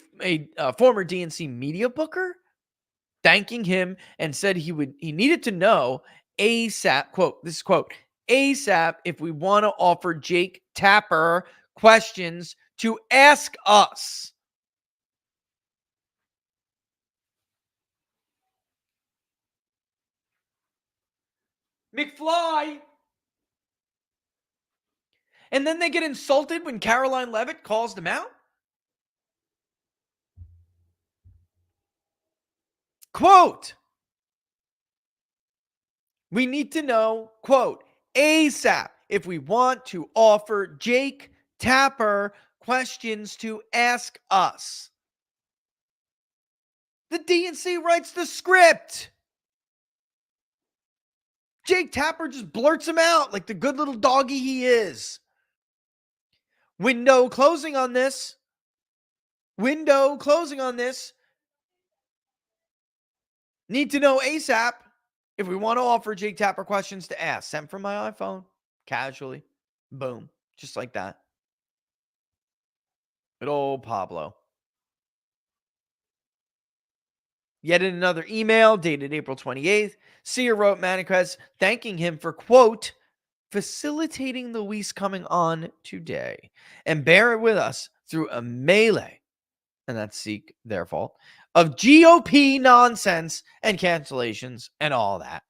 former DNC media booker, thanking him and said he needed to know ASAP, quote, ASAP if we want to offer Jake Tapper questions to ask us. McFly. And then they get insulted when Caroline Leavitt calls them out? Quote, we need to know, quote, ASAP if we want to offer Jake Tapper questions to ask us. The DNC writes the script. Jake Tapper just blurts him out like the good little doggy he is. Window closing on this. Need to know ASAP if we want to offer Jake Tapper questions to ask. Sent from my iPhone. Casually. Boom. Just like that. Good old Pablo. Yet in another email dated April 28th, Sear wrote Marquez thanking him for, quote, facilitating Luis coming on today and bear with us through a melee, and that's Seek, their fault, of GOP nonsense and cancellations and all that.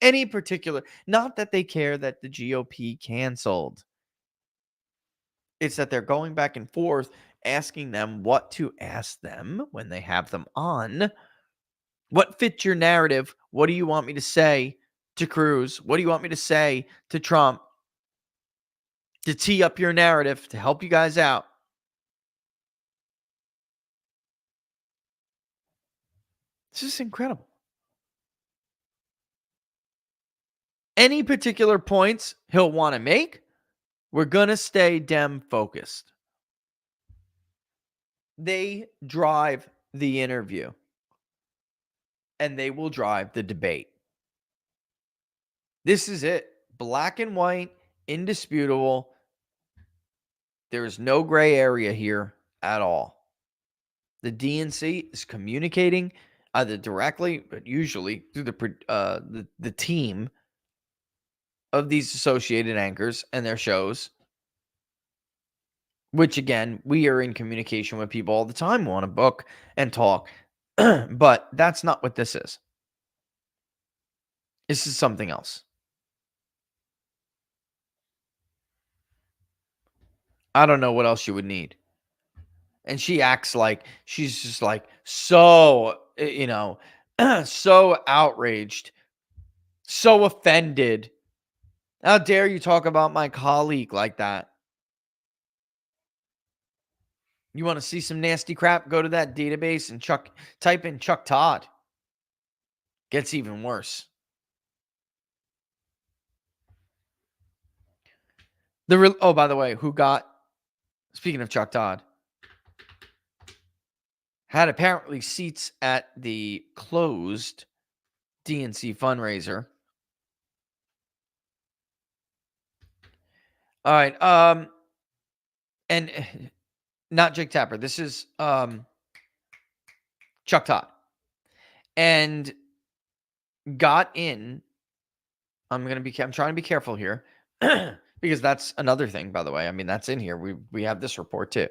Any particular, not that they care that the GOP canceled. It's that they're going back and forth asking them what to ask them when they have them on. What fits your narrative? What do you want me to say to Cruz? What do you want me to say to Trump to tee up your narrative to help you guys out? This is incredible. Any particular points he'll want to make, we're going to stay Dem focused. They drive the interview, and they will drive the debate. This is it. Black and white, indisputable. There is no gray area here at all. The DNC is communicating either directly, but usually through the team of these associated anchors and their shows, which again, we are in communication with people all the time, want to book and talk, but that's not what this is. This is something else. I don't know what else you would need. And she acts like she's just like so, so outraged, so offended. How dare you talk about my colleague like that? You want to see some nasty crap? Go to that database and type in Chuck Todd. Gets even worse. Oh, by the way, speaking of Chuck Todd, had apparently seats at the closed DNC fundraiser. All right. And not Jake Tapper. This is Chuck Todd. And got in. I'm trying to be careful here because that's another thing, by the way. I mean, that's in here. We have this report too.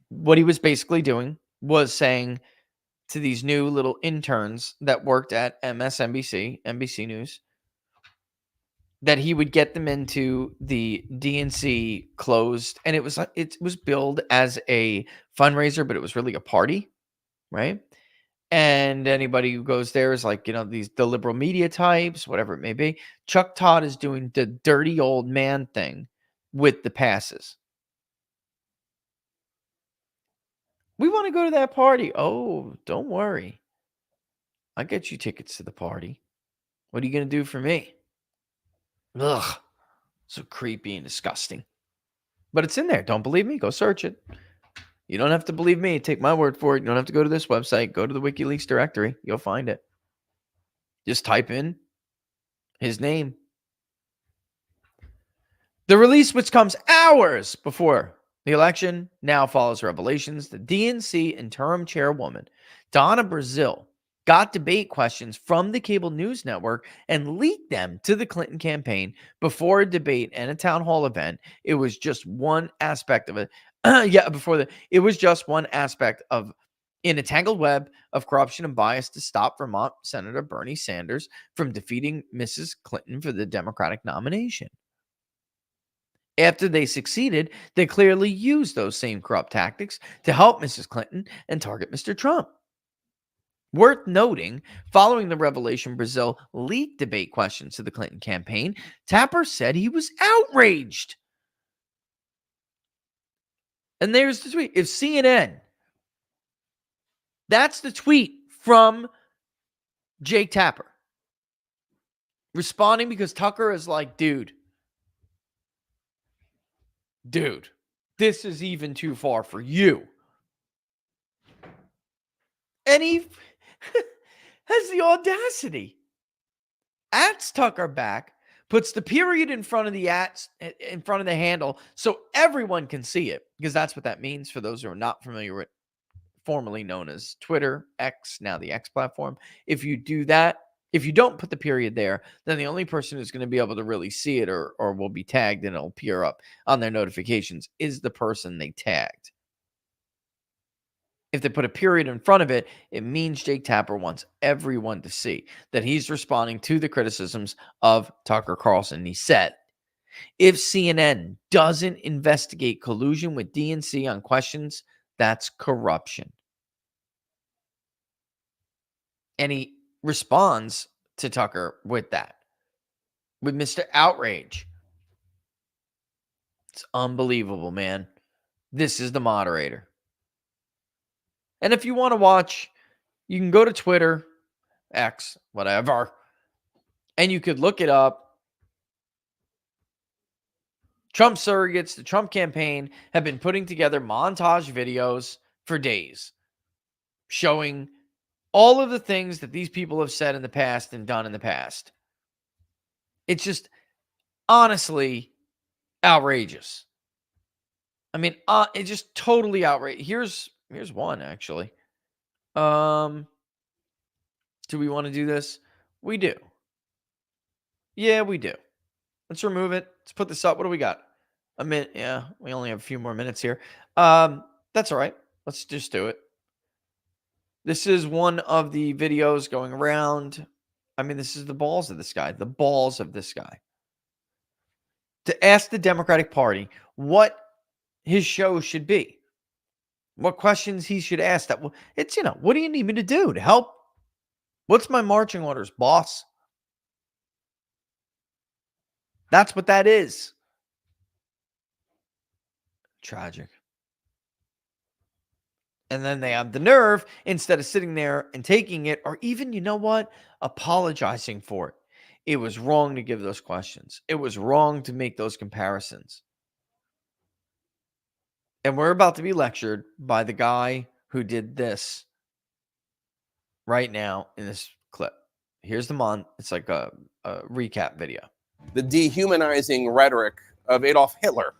What he was basically doing was saying to these new little interns that worked at MSNBC, NBC News, that he would get them into the DNC closed, and it was billed as a fundraiser, but it was really a party, right? And anybody who goes there is like, the liberal media types, whatever it may be. Chuck Todd is doing the dirty old man thing with the passes. We want to go to that party. Oh, don't worry. I'll get you tickets to the party. What are you going to do for me? Ugh, so creepy and disgusting. But it's in there. Don't believe me? Go search it. You don't have to believe me. Take my word for it. You don't have to go to this website. Go to the WikiLeaks directory. You'll find it. Just type in his name. The release, which comes hours before the election, now follows revelations. The DNC interim chairwoman, Donna Brazile, got debate questions from the cable news network and leaked them to the Clinton campaign before a debate and a town hall event. It was just one aspect of it. It was just one aspect of in a tangled web of corruption and bias to stop Vermont Senator Bernie Sanders from defeating Mrs. Clinton for the Democratic nomination. After they succeeded, they clearly used those same corrupt tactics to help Mrs. Clinton and target Mr. Trump. Worth noting, following the revelation Brazile leaked debate questions to the Clinton campaign, Tapper said he was outraged. And there's the tweet. If CNN, that's the tweet from Jake Tapper, responding because Tucker is like, dude, this is even too far for you. And he has the audacity. Ats Tucker back, puts the period in front of the handle so everyone can see it, because that's what that means for those who are not familiar with formerly known as Twitter, X, now the X platform. If you do that, if you don't put the period there, then the only person who's going to be able to really see it or will be tagged and it'll appear up on their notifications is the person they tagged. If they put a period in front of it, it means Jake Tapper wants everyone to see that he's responding to the criticisms of Tucker Carlson. He said, if CNN doesn't investigate collusion with DNC on questions, that's corruption. And he responds to Tucker with that, with Mr. Outrage. It's unbelievable, man. This is the moderator. And if you want to watch, you can go to Twitter, X, whatever, and you could look it up. Trump surrogates, the Trump campaign, have been putting together montage videos for days showing all of the things that these people have said in the past and done in the past. It's just honestly outrageous. I mean, it's just totally outrageous. Here's one, actually. Do we want to do this? We do. Yeah, we do. Let's remove it. Let's put this up. What do we got? A minute. Yeah, we only have a few more minutes here. That's all right. Let's just do it. This is one of the videos going around. I mean, this is the balls of this guy. The balls of this guy. To ask the Democratic Party what his show should be. What questions he should ask. It's, what do you need me to do to help What's my marching orders, boss? That's what that is. Tragic. And then they have the nerve, instead of sitting there and taking it, or even, you know what, apologizing for it. It was wrong to give those questions. It was wrong to make those comparisons. And we're about to be lectured by the guy who did this right now in this clip. Here's the month. It's like a recap video. The dehumanizing rhetoric of Adolf Hitler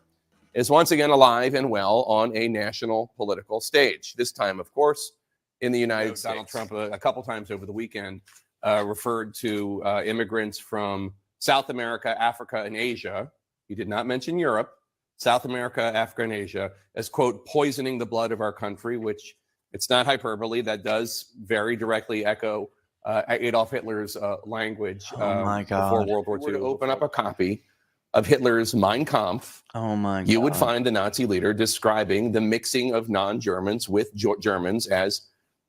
is once again alive and well on a national political stage. This time, of course, in the United States. Donald Trump, a couple times over the weekend, referred to immigrants from South America, Africa, and Asia. He did not mention Europe. South America, Africa, and Asia as, quote, poisoning the blood of our country, which it's not hyperbole. That does very directly echo Adolf Hitler's language before World War II. To open up a copy of Hitler's Mein Kampf, you would find the Nazi leader describing the mixing of non-Germans with Germans as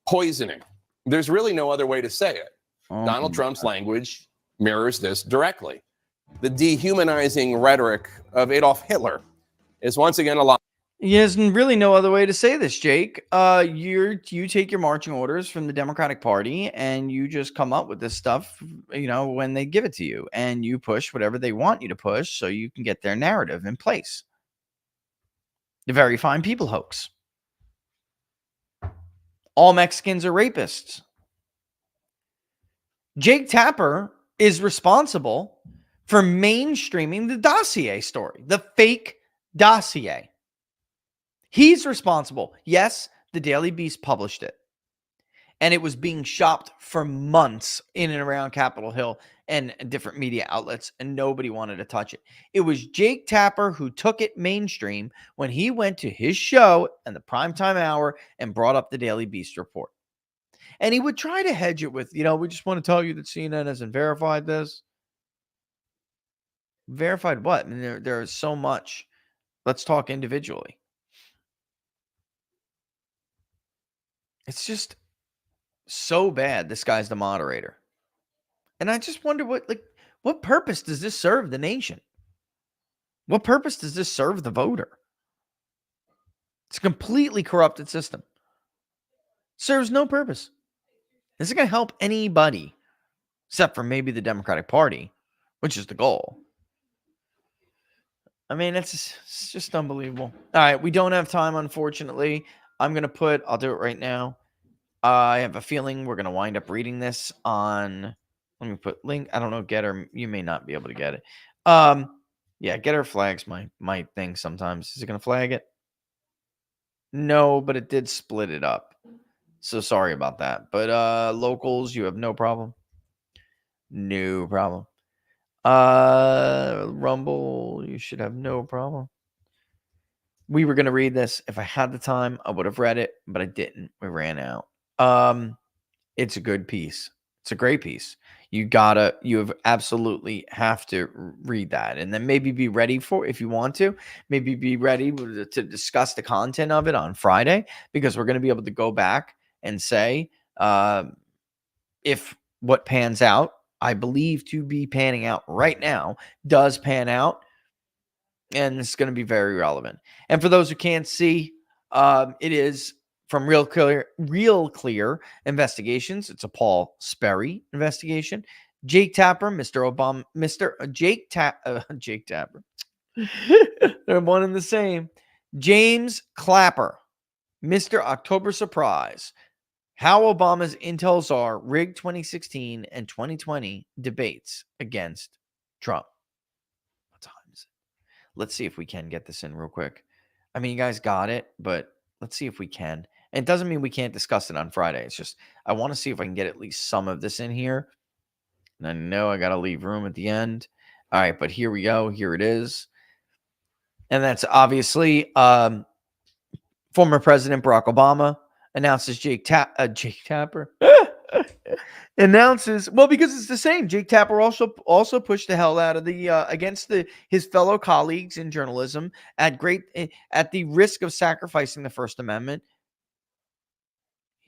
poisoning. There's really no other way to say it. Donald Trump's language mirrors this directly. The dehumanizing rhetoric of Adolf Hitler is once again alive. There's really no other way to say this, Jake. You take your marching orders from the Democratic Party and you just come up with this stuff, when they give it to you, and you push whatever they want you to push so you can get their narrative in place. The very fine people hoax. All Mexicans are rapists. Jake Tapper is responsible for mainstreaming the dossier story, the fake dossier. He's responsible. Yes, the Daily Beast published it. And it was being shopped for months in and around Capitol Hill and different media outlets, and nobody wanted to touch it. It was Jake Tapper who took it mainstream when he went to his show in the primetime hour and brought up the Daily Beast report. And he would try to hedge it with, we just want to tell you that CNN hasn't verified this. Verified what? I mean, there is so much. Let's talk individually. It's just so bad. This guy's the moderator. And I just wonder what purpose does this serve the nation? What purpose does this serve the voter? It's a completely corrupted system. Serves no purpose. This isn't going to help anybody except for maybe the Democratic Party, which is the goal. I mean, it's just unbelievable. All right, we don't have time, unfortunately. I'll do it right now. I have a feeling we're going to wind up reading this on, let me put link. I don't know, Getter. You may not be able to get it. Yeah, Getter flags my thing sometimes. Is it going to flag it? No, but it did split it up. So sorry about that. But locals, you have no problem. No problem. Rumble, you should have no problem. We were going to read this. If I had the time, I would have read it, but I didn't. We ran out. It's a good piece. It's a great piece. You absolutely have to read that, and then maybe be ready for, if you want to, maybe be ready to discuss the content of it on Friday, because we're going to be able to go back and say, if what pans out, I believe to be panning out right now, does pan out, and it's going to be very relevant. And for those who can't see, it is from Real Clear Investigations. It's a Paul Sperry investigation. Jake Tapper, Jake Tapper. They're one and the same. James Clapper, Mr. October Surprise. How Obama's intel czar rigged 2016 and 2020 debates against Trump. What time is it? Let's see if we can get this in real quick. I mean, you guys got it, but let's see if we can. And it doesn't mean we can't discuss it on Friday. It's just I want to see if I can get at least some of this in here. And I know I got to leave room at the end. All right, but here we go. Here it is. And that's obviously former President Barack Obama announces Jake Tapper announces, well, because it's the same. Jake Tapper also pushed the hell out of the against his fellow colleagues in journalism at the risk of sacrificing the First Amendment.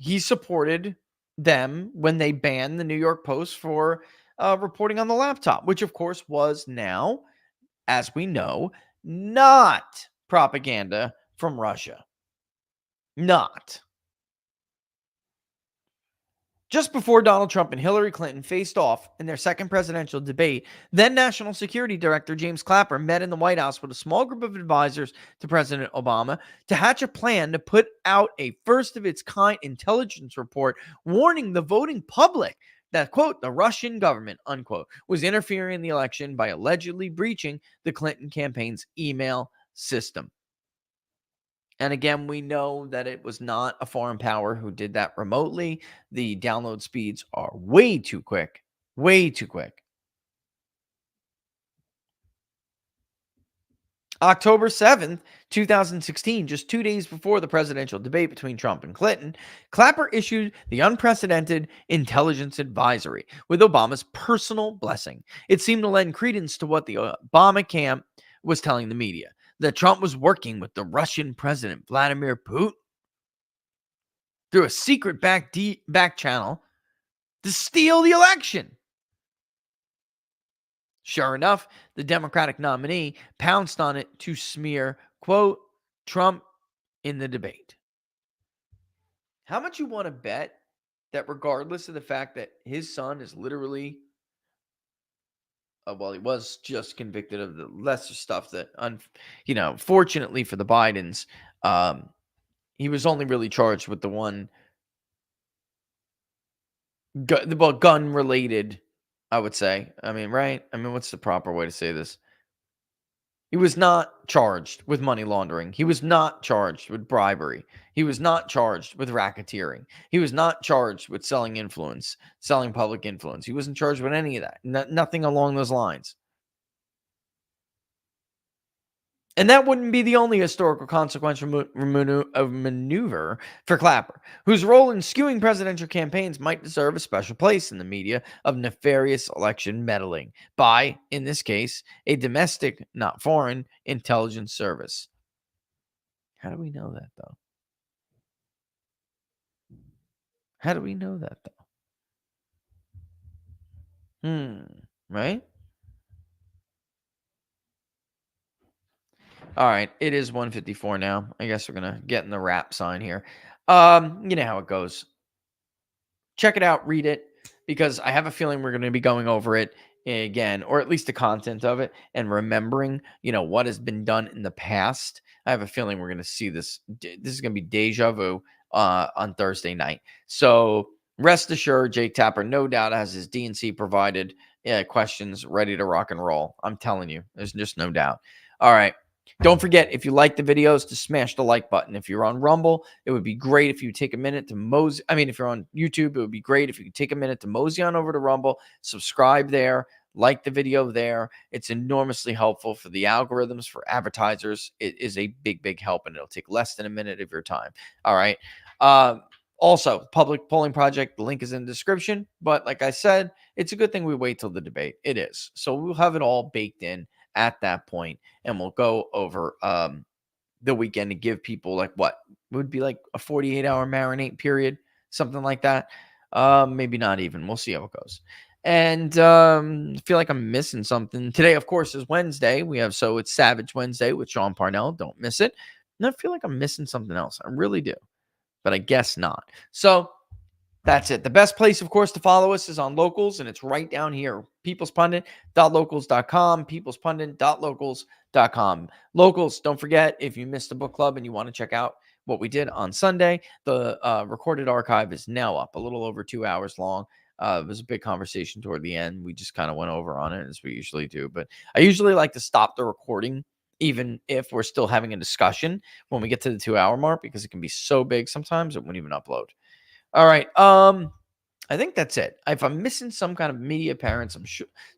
He supported them when they banned the New York Post for reporting on the laptop, which of course was now, as we know, not propaganda from Russia. Not. Just before Donald Trump and Hillary Clinton faced off in their second presidential debate, then National Security Director James Clapper met in the White House with a small group of advisors to President Obama to hatch a plan to put out a first-of-its-kind intelligence report warning the voting public that, quote, the Russian government, unquote, was interfering in the election by allegedly breaching the Clinton campaign's email system. And again, we know that it was not a foreign power who did that remotely. The download speeds are way too quick. Way too quick. October 7th, 2016, just 2 days before the presidential debate between Trump and Clinton, Clapper issued the unprecedented intelligence advisory with Obama's personal blessing. It seemed to lend credence to what the Obama camp was telling the media, that Trump was working with the Russian president, Vladimir Putin, through a secret back channel to steal the election. Sure enough, the Democratic nominee pounced on it to smear, quote, Trump in the debate. How much you want to bet that regardless of the fact that his son is literally, well, he was just convicted of the lesser stuff that, fortunately for the Bidens, he was only really charged with the one gun-related, I would say. I mean, right? I mean, what's the proper way to say this? He was not charged with money laundering. He was not charged with bribery. He was not charged with racketeering. He was not charged with selling influence, selling public influence. He wasn't charged with any of that. Nothing along those lines. And that wouldn't be the only historical consequential maneuver for Clapper, whose role in skewing presidential campaigns might deserve a special place in the media of nefarious election meddling by, in this case, a domestic, not foreign, intelligence service. How do we know that, though? How do we know that, though? Right? All right, it is 1:54 now. I guess we're going to get in the wrap sign here. You know how it goes. Check it out, read it, because I have a feeling we're going to be going over it again, or at least the content of it, and remembering, what has been done in the past. I have a feeling we're going to see this. This is going to be deja vu on Thursday night. So rest assured, Jake Tapper no doubt has his DNC provided questions ready to rock and roll. I'm telling you, there's just no doubt. All right. Don't forget, if you like the videos, to smash the like button. If you're on Rumble, it would be great if you take a minute to if you're on YouTube, it would be great if you could take a minute to mosey on over to Rumble, subscribe there, like the video there. It's enormously helpful for the algorithms, for advertisers. It is a big, big help, and it'll take less than a minute of your time. All right. Also, public polling project, the link is in the description. But like I said, it's a good thing we wait till the debate. It is. So we'll have it all baked in at that point, and we'll go over the weekend to give people what would be like a 48-hour marinate period, something like that. Maybe not even. We'll see how it goes. And I feel like I'm missing something. Today, of course, is Wednesday. It's Savage Wednesday with Sean Parnell. Don't miss it. And I feel like I'm missing something else. I really do, but I guess not. So that's it. The best place, of course, to follow us is on Locals, and it's right down here. peoplespundit.locals.com, peoplespundit.locals.com. Locals, don't forget, if you missed the book club and you want to check out what we did on Sunday, the recorded archive is now up, a little over 2 hours long. It was a big conversation toward the end. We just kind of went over on it, as we usually do. But I usually like to stop the recording, even if we're still having a discussion, when we get to the 2-hour mark, because it can be so big sometimes it won't even upload. All right. I think that's it. If I'm missing some kind of media appearance, I'm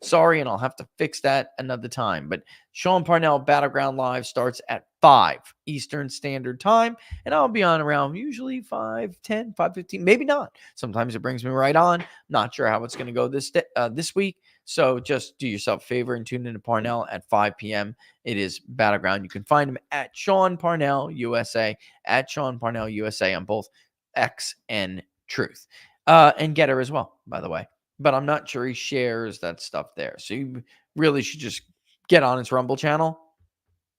sorry, and I'll have to fix that another time. But Sean Parnell Battleground Live starts at 5 Eastern Standard Time, and I'll be on around usually 5:10, 5:15, maybe not. Sometimes it brings me right on. Not sure how it's going to go this week. So just do yourself a favor and tune in to Parnell at 5 p.m. It is Battleground. You can find him at Sean Parnell USA, on both X and Truth. And Getter as well, by the way. But I'm not sure he shares that stuff there. So you really should just get on his Rumble channel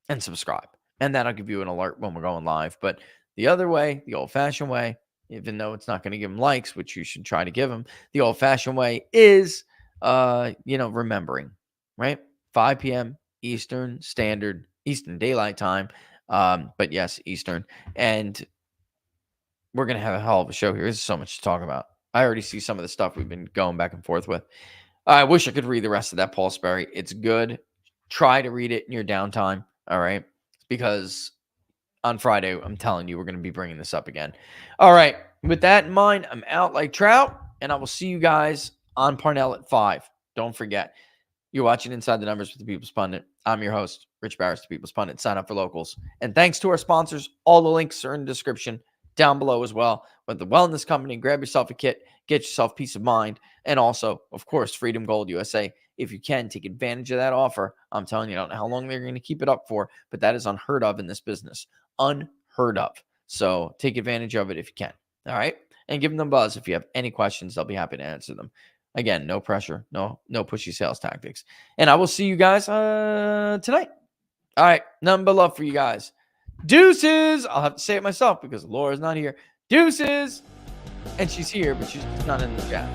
and subscribe. And that'll give you an alert when we're going live. But the other way, the old-fashioned way, even though it's not going to give him likes, which you should try to give him, the old-fashioned way is, remembering, right? 5 p.m. Eastern Daylight Time. But yes, Eastern. And we're going to have a hell of a show here. There's so much to talk about. I already see some of the stuff we've been going back and forth with. I wish I could read the rest of that Paul Sperry. It's good. Try to read it in your downtime, all right? Because on Friday, I'm telling you, we're going to be bringing this up again. All right. With that in mind, I'm out like Trout, and I will see you guys on Parnell at 5. Don't forget, you're watching Inside the Numbers with the People's Pundit. I'm your host, Rich Barris, the People's Pundit. Sign up for locals. And thanks to our sponsors. All the links are in the description down below as well. With the Wellness Company, grab yourself a kit, get yourself peace of mind, and also, of course, Freedom Gold USA. If you can, take advantage of that offer. I'm telling you, I don't know how long they're going to keep it up for, but that is unheard of in this business. Unheard of. So take advantage of it if you can. All right? And give them a buzz if you have any questions. They'll be happy to answer them. Again, no pressure, no pushy sales tactics. And I will see you guys tonight. All right, nothing but love for you guys. Deuces. I'll have to say it myself because Laura's not here. Deuces. And she's here, but she's not in the chat.